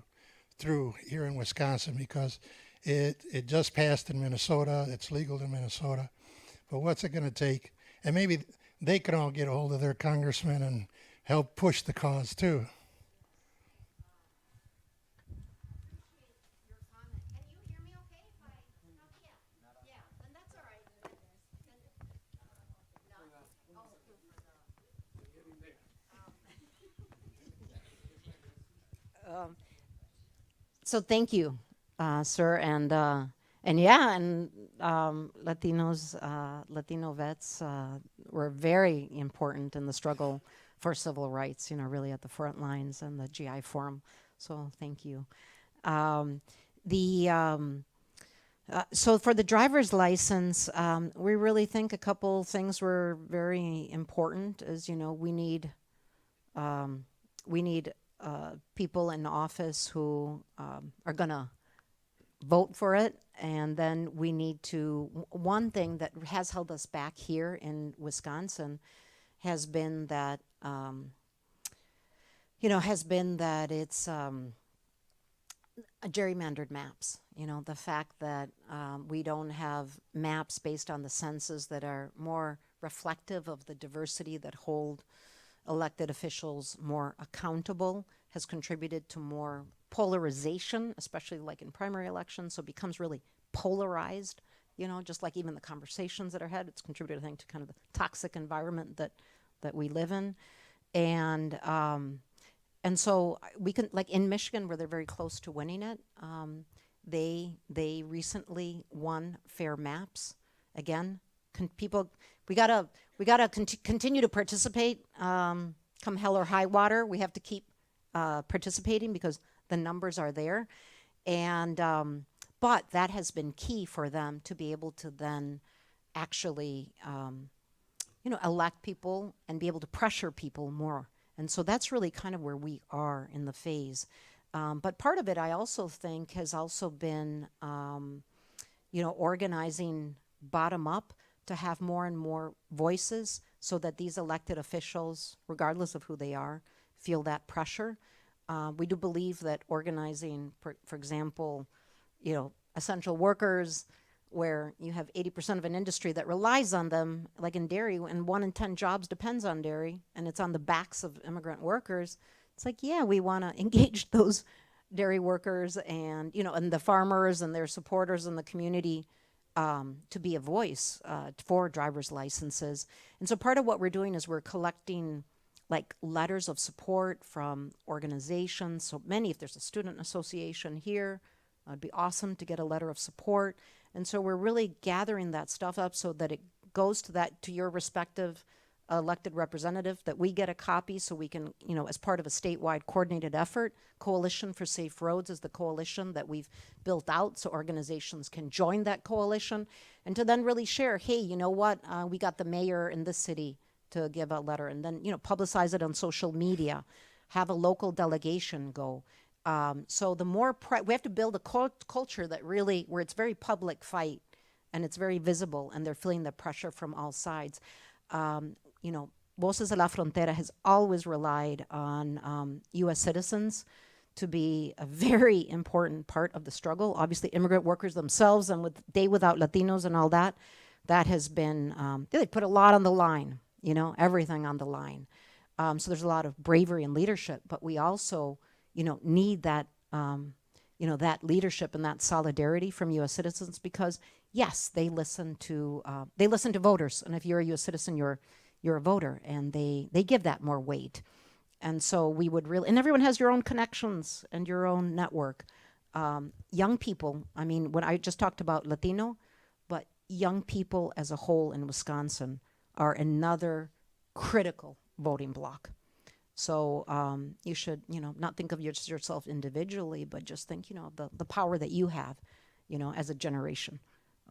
through here in Wisconsin because it just passed in Minnesota. It's legal in Minnesota. But what's it going to take? And maybe they can all get a hold of their congressman and help push the cause too. So thank you, sir, and yeah, and Latinos, Latino vets were very important in the struggle for civil rights. You know, really at the front lines and the GI Forum. So thank you. So for the driver's license, we really think a couple things were very important. As you know, we need people in office who are going to vote for it. And then we need to, one thing that has held us back here in Wisconsin has been that, it's gerrymandered maps. You know, the fact that we don't have maps based on the census that are more reflective of the diversity that hold elected officials more accountable has contributed to more polarization, especially like in primary elections. So it becomes really polarized, you know, just like even the conversations that are had. It's contributed, I think, to kind of the toxic environment that we live in. And so we can, like in Michigan, where they're very close to winning it, they recently won fair maps. Again, we gotta continue to participate. Come hell or high water, we have to keep participating because the numbers are there, and but that has been key for them to be able to then actually, elect people and be able to pressure people more. And so that's really kind of where we are in the phase. But part of it, I also think, has also been, organizing bottom up to have more and more voices so that these elected officials, regardless of who they are, feel that pressure. We do believe that organizing, for example, essential workers, where you have 80% of an industry that relies on them, like in dairy, and 1 in 10 jobs depends on dairy, and it's on the backs of immigrant workers. It's like, yeah, we want to engage those dairy workers and, and the farmers and their supporters in the community to be a voice for driver's licenses. And so part of what we're doing is we're collecting like letters of support from organizations. So many, if there's a student association here, it'd be awesome to get a letter of support. And so we're really gathering that stuff up so that it goes to your respective elected representative, that we get a copy so we can, as part of a statewide coordinated effort. Coalition for Safe Roads is the coalition that we've built out so organizations can join that coalition, and to then really share, hey, you know what, we got the mayor in this city to give a letter, and then, publicize it on social media, have a local delegation go. So the more, we have to build a culture that really, where it's very public fight and it's very visible and they're feeling the pressure from all sides. Voces de la Frontera has always relied on U.S. citizens to be a very important part of the struggle. Obviously, immigrant workers themselves, and with Day Without Latinos and all that, that has been, they put a lot on the line, everything on the line. So there's a lot of bravery and leadership, but we also, need that, that leadership and that solidarity from U.S. citizens, because yes, they listen to voters, and if you're a U.S. citizen, you're a voter, and they give that more weight. And so we would really, and everyone has your own connections and your own network. Young people, when I just talked about Latino, but young people as a whole in Wisconsin are another critical voting bloc. So you should, not think of yourself individually, but just think, the power that you have, as a generation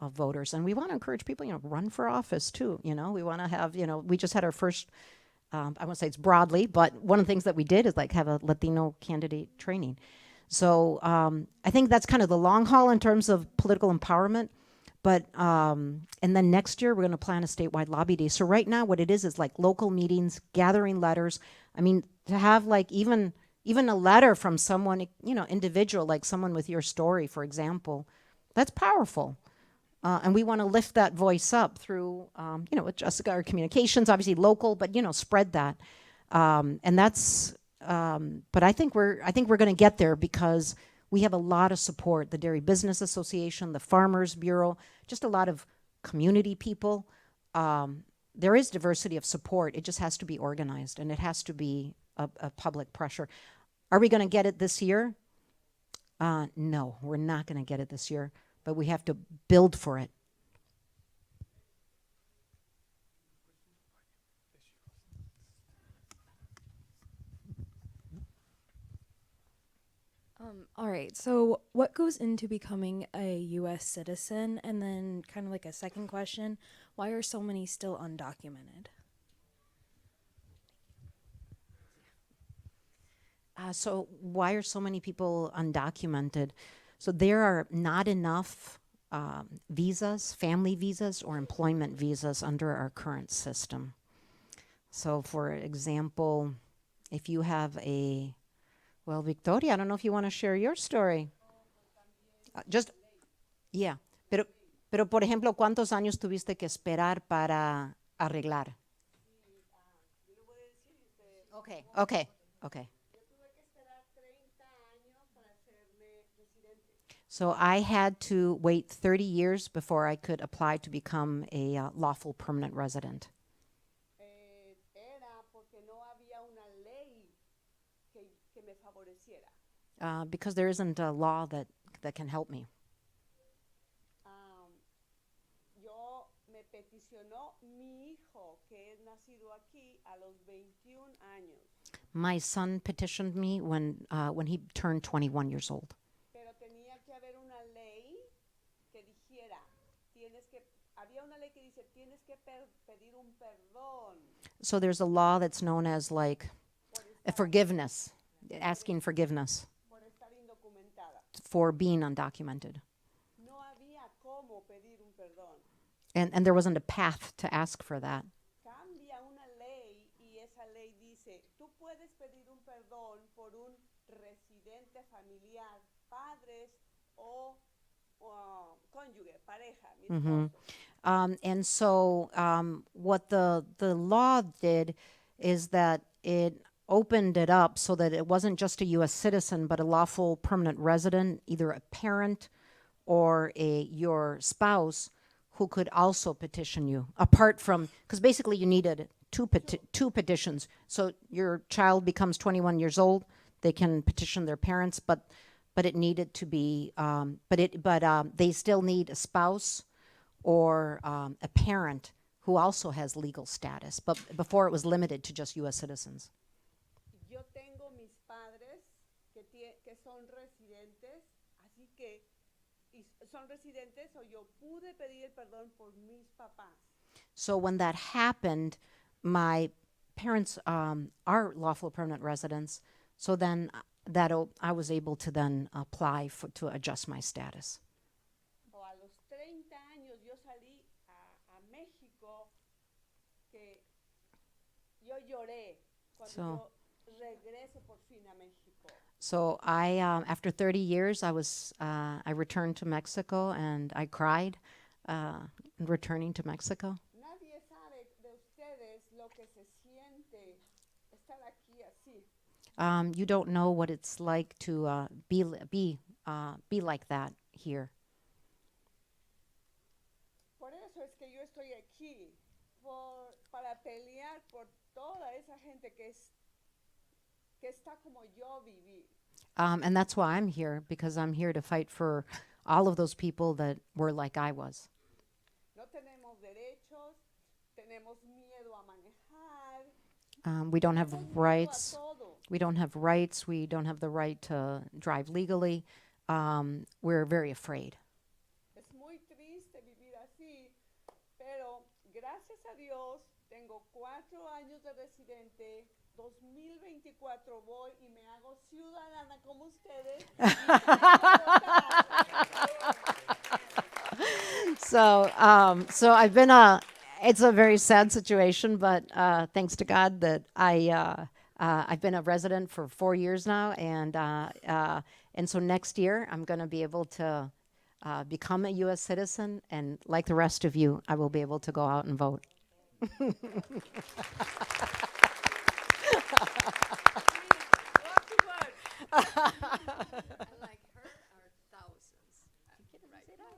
of voters. And we want to encourage people, run for office too. We want to have, we just had our first, I won't say it's broadly, but one of the things that we did is like have a Latino candidate training. So I think that's kind of the long haul in terms of political empowerment. But, and then next year we're going to plan a statewide lobby day. So right now what it is like local meetings, gathering letters. To have like even, even a letter from someone, individual, like someone with your story, for example, that's powerful. And we want to lift that voice up through, with Jessica, our communications, obviously local, but, spread that. And that's, but I think we're going to get there because we have a lot of support, the Dairy Business Association, the Farmers Bureau, just a lot of community people. There is diversity of support. It just has to be organized, and it has to be a public pressure. Are we going to get it this year? No, we're not going to get it this year, but we have to build for it. All right, so what goes into becoming a U.S. citizen? And then kind of like a second question, why are so many still undocumented? So why are so many people undocumented? So there are not enough visas, family visas, or employment visas under our current system. So for example, if you have well, Victoria, I don't know if you want to share your story. Pero por ejemplo, ¿cuántos años tuviste que esperar para arreglar? Okay. So I had to wait 30 years before I could apply to become a lawful permanent resident. Because there isn't a law that can help me. My son petitioned me when he turned 21 years old. So there's a law that's known as like a forgiveness, asking forgiveness for being undocumented. And there wasn't a path to ask for that. Mm-hmm. And so what the law did is that it opened it up so that it wasn't just a U.S. citizen, but a lawful permanent resident, either a parent or your spouse, who could also petition you, apart from, because basically you needed two petitions. So your child becomes 21 years old, they can petition their parents, but it needed to be, they still need a spouse or a parent who also has legal status. But before it was limited to just U.S. citizens. Yo tengo mis padres que son residentes, así que son residentes, o yo pude pedir el perdón por mis papás. So when that happened, my parents are lawful permanent residents. So then I was able to then apply to adjust my status. O a los 30 años yo salí a México, que yo lloré cuando yo regreso por fin a México. So I, after 30 years, I returned to Mexico, and I cried returning to Mexico. Nadie sabe de ustedes lo que se siente estar aquí así. You don't know what it's like to be like that here. Por eso es que yo estoy aquí, para pelear por toda esa gente que está como yo viví. And that's why I'm here, because I'm here to fight for all of those people that were like I was. No tenemos derechos, tenemos miedo a manejar. We don't have tenemos miedo a rights. todo. We don't have rights. We don't have the right to drive legally. We're very afraid. Es muy triste vivir así, pero gracias a Dios tengo 4 años de residente. 2024 voy y me hago ciudadana como ustedes. So I've been it's a very sad situation, but thanks to God that I've been a resident for 4 years now, and so next year I'm going to be able to become a U.S. citizen, and like the rest of you, I will be able to go out and vote. Like her are thousands right now.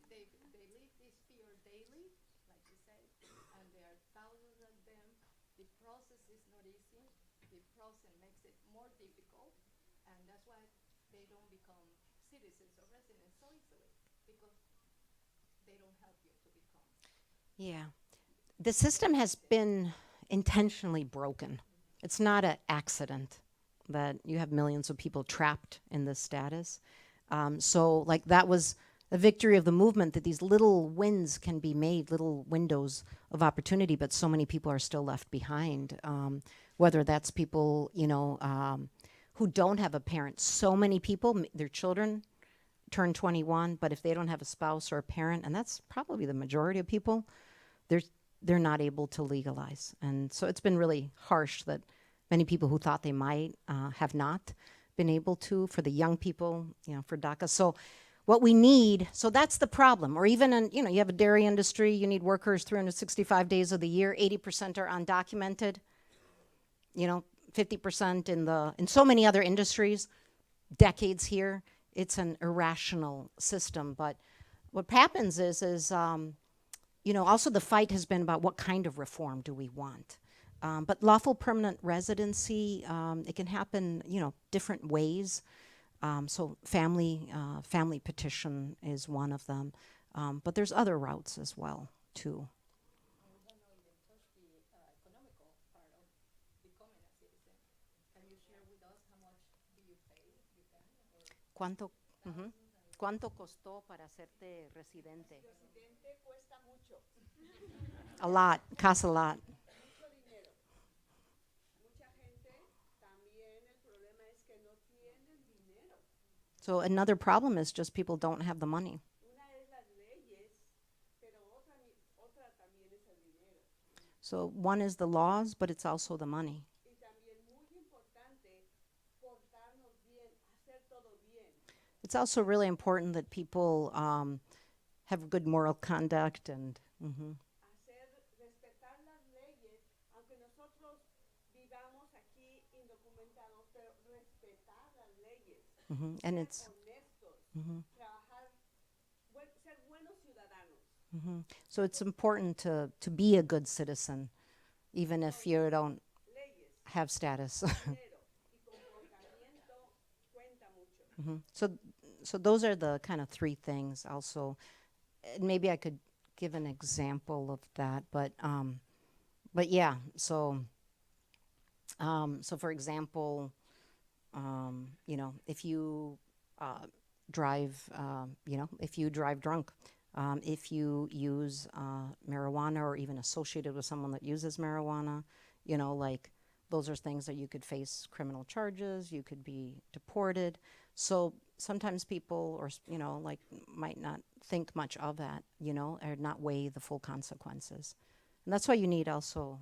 They live this fear daily, like you said, and there are thousands of them. The process is not easy. The process makes it more difficult, and that's why they don't become citizens or residents so easily, because they don't help you to become. Yeah. The system has been intentionally broken. It's not an accident that you have millions of people trapped in this status. So like that was a victory of the movement, that these little wins can be made, little windows of opportunity, but so many people are still left behind. Whether that's people, who don't have a parent. So many people, their children turn 21, but if they don't have a spouse or a parent, and that's probably the majority of people, they're not able to legalize. And so it's been really harsh that many people who thought they might have not been able to. For the young people, for DACA. So what we need, so that's the problem. Or even in, you have a dairy industry, you need workers 365 days of the year, 80% are undocumented, 50% in so many other industries, decades here. It's an irrational system. But what happens is also the fight has been about what kind of reform do we want. But lawful permanent residency, it can happen, different ways. So family petition is one of them. But there's other routes as well, too. And we have not even touched the economical part of becoming a citizen. Can you share with us how much do you pay? You can, or ¿Cuánto costó para hacerte residente? Residente cuesta mucho, A lot, costs a lot. mucho dinero. Mucha gente también el problema es que no tienen dinero. So another problem is just people don't have the money. Una es las leyes, pero otra también es el dinero. So one is the laws, but it's also the money. Y también muy importante portarnos bien, hacer todo bien. It's also really important that people have good moral conduct and Respetar las leyes, aunque nosotros vivamos aquí indocumentados, pero respetar las leyes, and ser it's honestos, trabajar, ser buenos ciudadanos. so it's important to be a good citizen, even if you don't Leyes, have status. dinero y comportamiento cuenta mucho. So those are the kind of three things. Also, maybe I could give an example of that, but yeah. So for example, if you drive, if you drive drunk, if you use marijuana or even associated with someone that uses marijuana, like those are things that you could face criminal charges, you could be deported. So sometimes people might not think much of that, or not weigh the full consequences. And that's why you need also,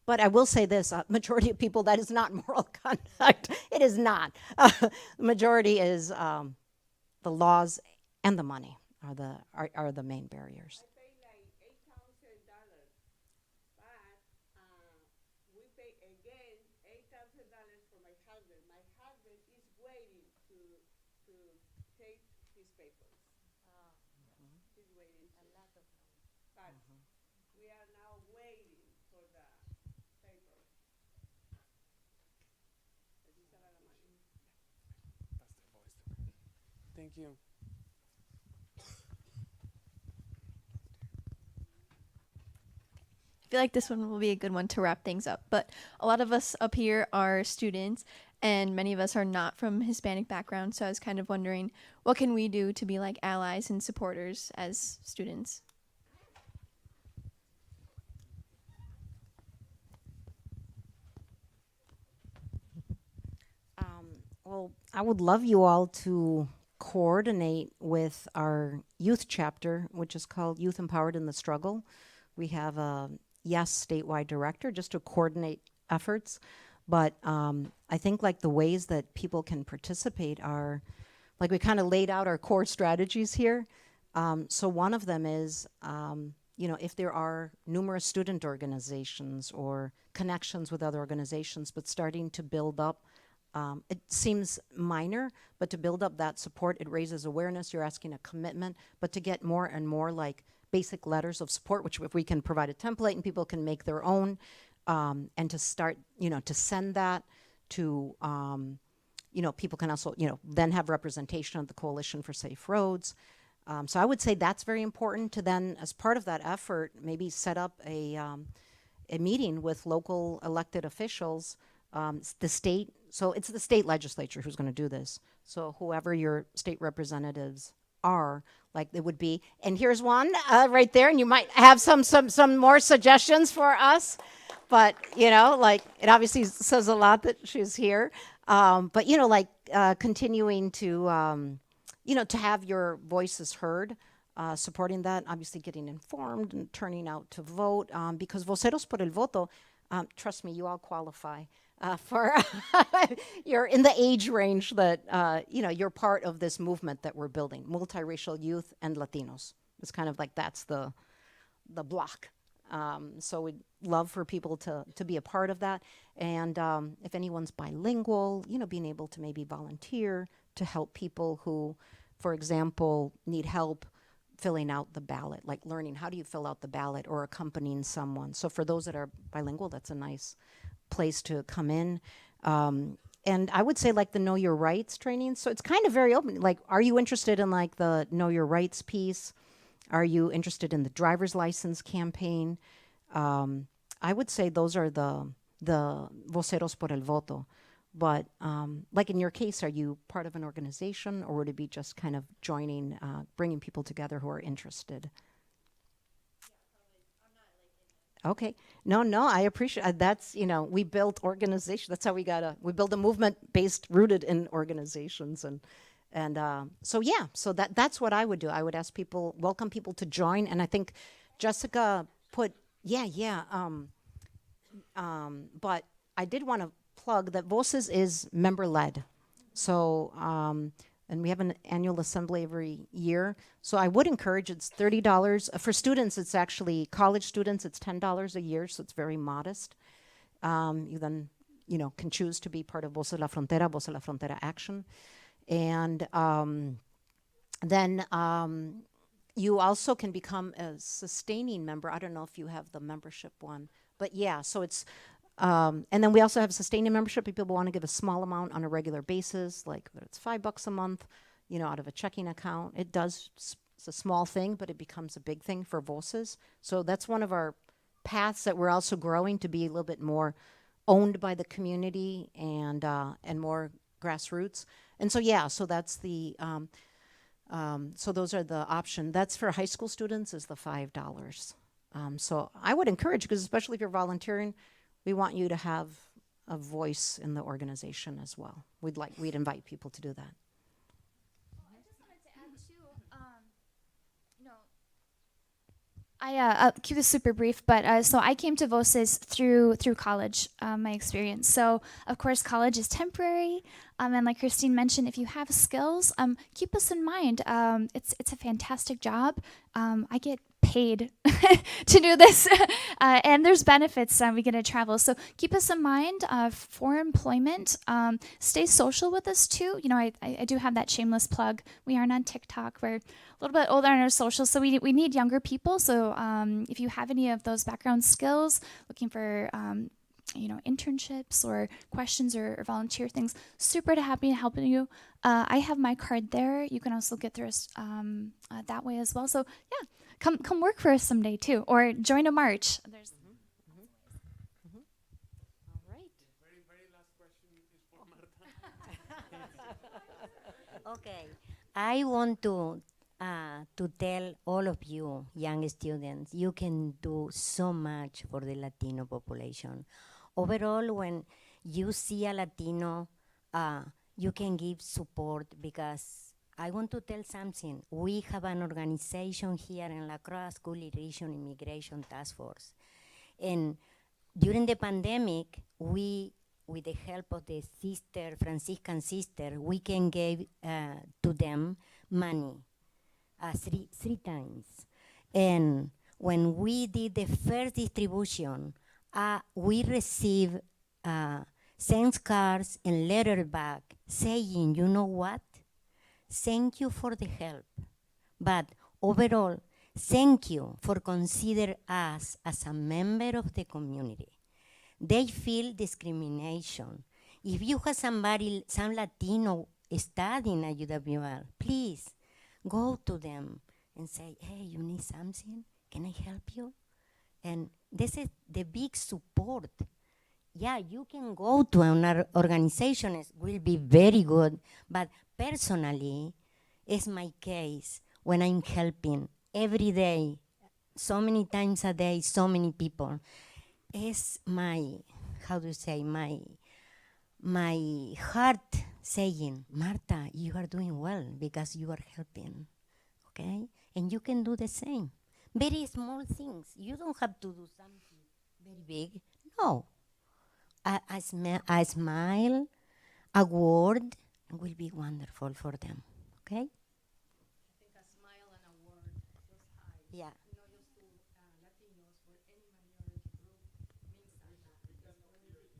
but I will say this, majority of people, that is not moral conduct. It is not. The majority is the laws and the money are the main barriers. I pay like $8,000, but we pay again $8,000 for my husband. My husband is waiting to take his papers. He's waiting a lot of money. But we are now waiting for the paper. This is a lot of money. That's the voice. Thank you. I feel like this one will be a good one to wrap things up. But a lot of us up here are students, and many of us are not from Hispanic background. So I was kind of wondering, what can we do to be like allies and supporters as students? Well, I would love you all to coordinate with our youth chapter, which is called Youth Empowered in the Struggle. We have a yes, statewide director, just to coordinate efforts. But I think like the ways that people can participate are, like we kind of laid out our core strategies here. So one of them is, you know, if there are numerous student organizations or connections with other organizations, but starting to build up, it seems minor, but to build up that support, it raises awareness, you're asking a commitment, but to get more and more like basic letters of support, which if we can provide a template and people can make their own, and to start, you know, to send that to, you know, people can also, you know, then have representation of the Coalition for Safe Roads. So I would say that's very important to then, as part of that effort, maybe set up a meeting with local elected officials, the state. So it's the state legislature who's going to do this. So whoever your state representatives are, like it would be, and here's one right there, and you might have some more suggestions for us. But, you know, like it obviously says a lot that she's here. But, you know, like continuing to, you know, to have your voices heard, supporting that, obviously getting informed and turning out to vote, because Voceros por el Voto, trust me, you all qualify for, you're in the age range that, you know, you're part of this movement that we're building, multiracial youth and Latinos. It's kind of like that's the block. So we'd love for people to be a part of that. And if anyone's bilingual, you know, being able to maybe volunteer to help people who, for example, need help filling out the ballot, like learning how do you fill out the ballot or accompanying someone. So for those that are bilingual, that's a nice place to come in. And I would say like the Know Your Rights training. So it's kind of very open. Like, are you interested in like the Know Your Rights piece? Are you interested in the driver's license campaign? I would say those are the voceros por el voto. But like in your case, are you part of an organization, or would it be just kind of joining, bringing people together who are interested? Okay. No, I appreciate that's, you know, we built organization. That's how we build a movement rooted in organizations. And so, yeah, so that's what I would do. I would ask people, welcome people to join. And I think Jessica put, but I did want to plug that Voces is member-led. So, and we have an annual assembly every year. So I would encourage, it's $30. For students, it's actually, college students, it's $10 a year, so it's very modest. You then, you know, can choose to be part of Voces La Frontera, Voces La Frontera Action. And then you also can become a sustaining member. I don't know if you have the membership one, but yeah, so it's, and then we also have sustaining membership. If people want to give a small amount on a regular basis, like it's $5 a month, you know, out of a checking account. It's a small thing, but it becomes a big thing for Voces. So that's one of our paths that we're also growing to be a little bit more owned by the community and more grassroots. And so, yeah, so that's the, so those are the option. That's for high school students is the $5. So I would encourage, because especially if you're volunteering, we want you to have a voice in the organization as well. We'd invite people to do that. I just wanted to add too, you know, I'll keep this super brief, but so I came to Voces through college, my experience. So of course college is temporary, and like Christine mentioned, if you have skills, keep us in mind. It's a fantastic job. I get paid to do this, and there's benefits. We get to travel, so keep us in mind for employment. Stay social with us too. You know, I do have that shameless plug. We aren't on TikTok. We're a little bit older on our social, so we need younger people. So if you have any of those background skills, looking for you know, internships or questions or volunteer things, super happy to help you. I have my card there. You can also get through us that way as well. So yeah. Come work for us someday too, or join a march. There's All right. Very last question is for Marta. Okay, I want to tell all of you, young students, you can do so much for the Latino population. Overall, when you see a Latino, you can give support, because I want to tell something. We have an organization here in La Crosse, School Region Immigration Task Force. And during the pandemic, we, with the help of the sister, Franciscan sister, we can give to them money three times. And when we did the first distribution, we received thanks cards and letter back saying, you know what? Thank you for the help. But overall, thank you for consider us as a member of the community. They feel discrimination. If you have somebody, some Latino studying at UWL, please go to them and say, hey, you need something? Can I help you? And this is the big support. Yeah, you can go to an organization, it will be very good, but personally, it's my case when I'm helping every day, so many times a day, so many people. It's my, how do you say, my heart saying, Marta, you are doing well because you are helping, okay? And you can do the same. Very small things. You don't have to do something very big. No. A smile, a word will be wonderful for them, okay? I think a smile and a word, just hi. Yeah. Not just to Latinos or any minority group means a lot.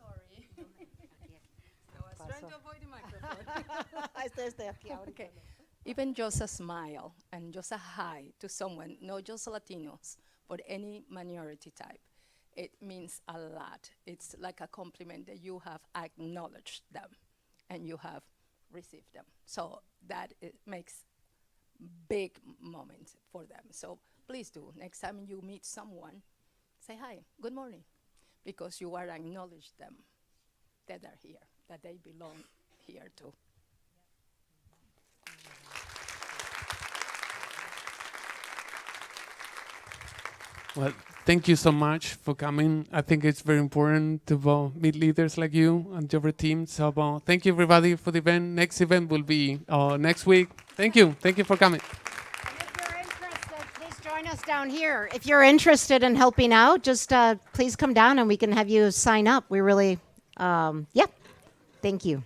Sorry. I was trying to avoid the microphone. Okay. Even just a smile and just a hi to someone, not just Latinos, but any minority type, it means a lot. It's like a compliment that you have acknowledged them and you have received them. So that it makes big moment for them. So please do, next time you meet someone, say hi, good morning, because you are acknowledge them that are here, that they belong here too. Well, thank you so much for coming. I think it's very important to meet leaders like you and your team. So thank you everybody for the event. Next event will be next week. Thank you. Thank you for coming. And if you're interested, please join us down here. If you're interested in helping out, just please come down and we can have you sign up. We really, yeah, thank you.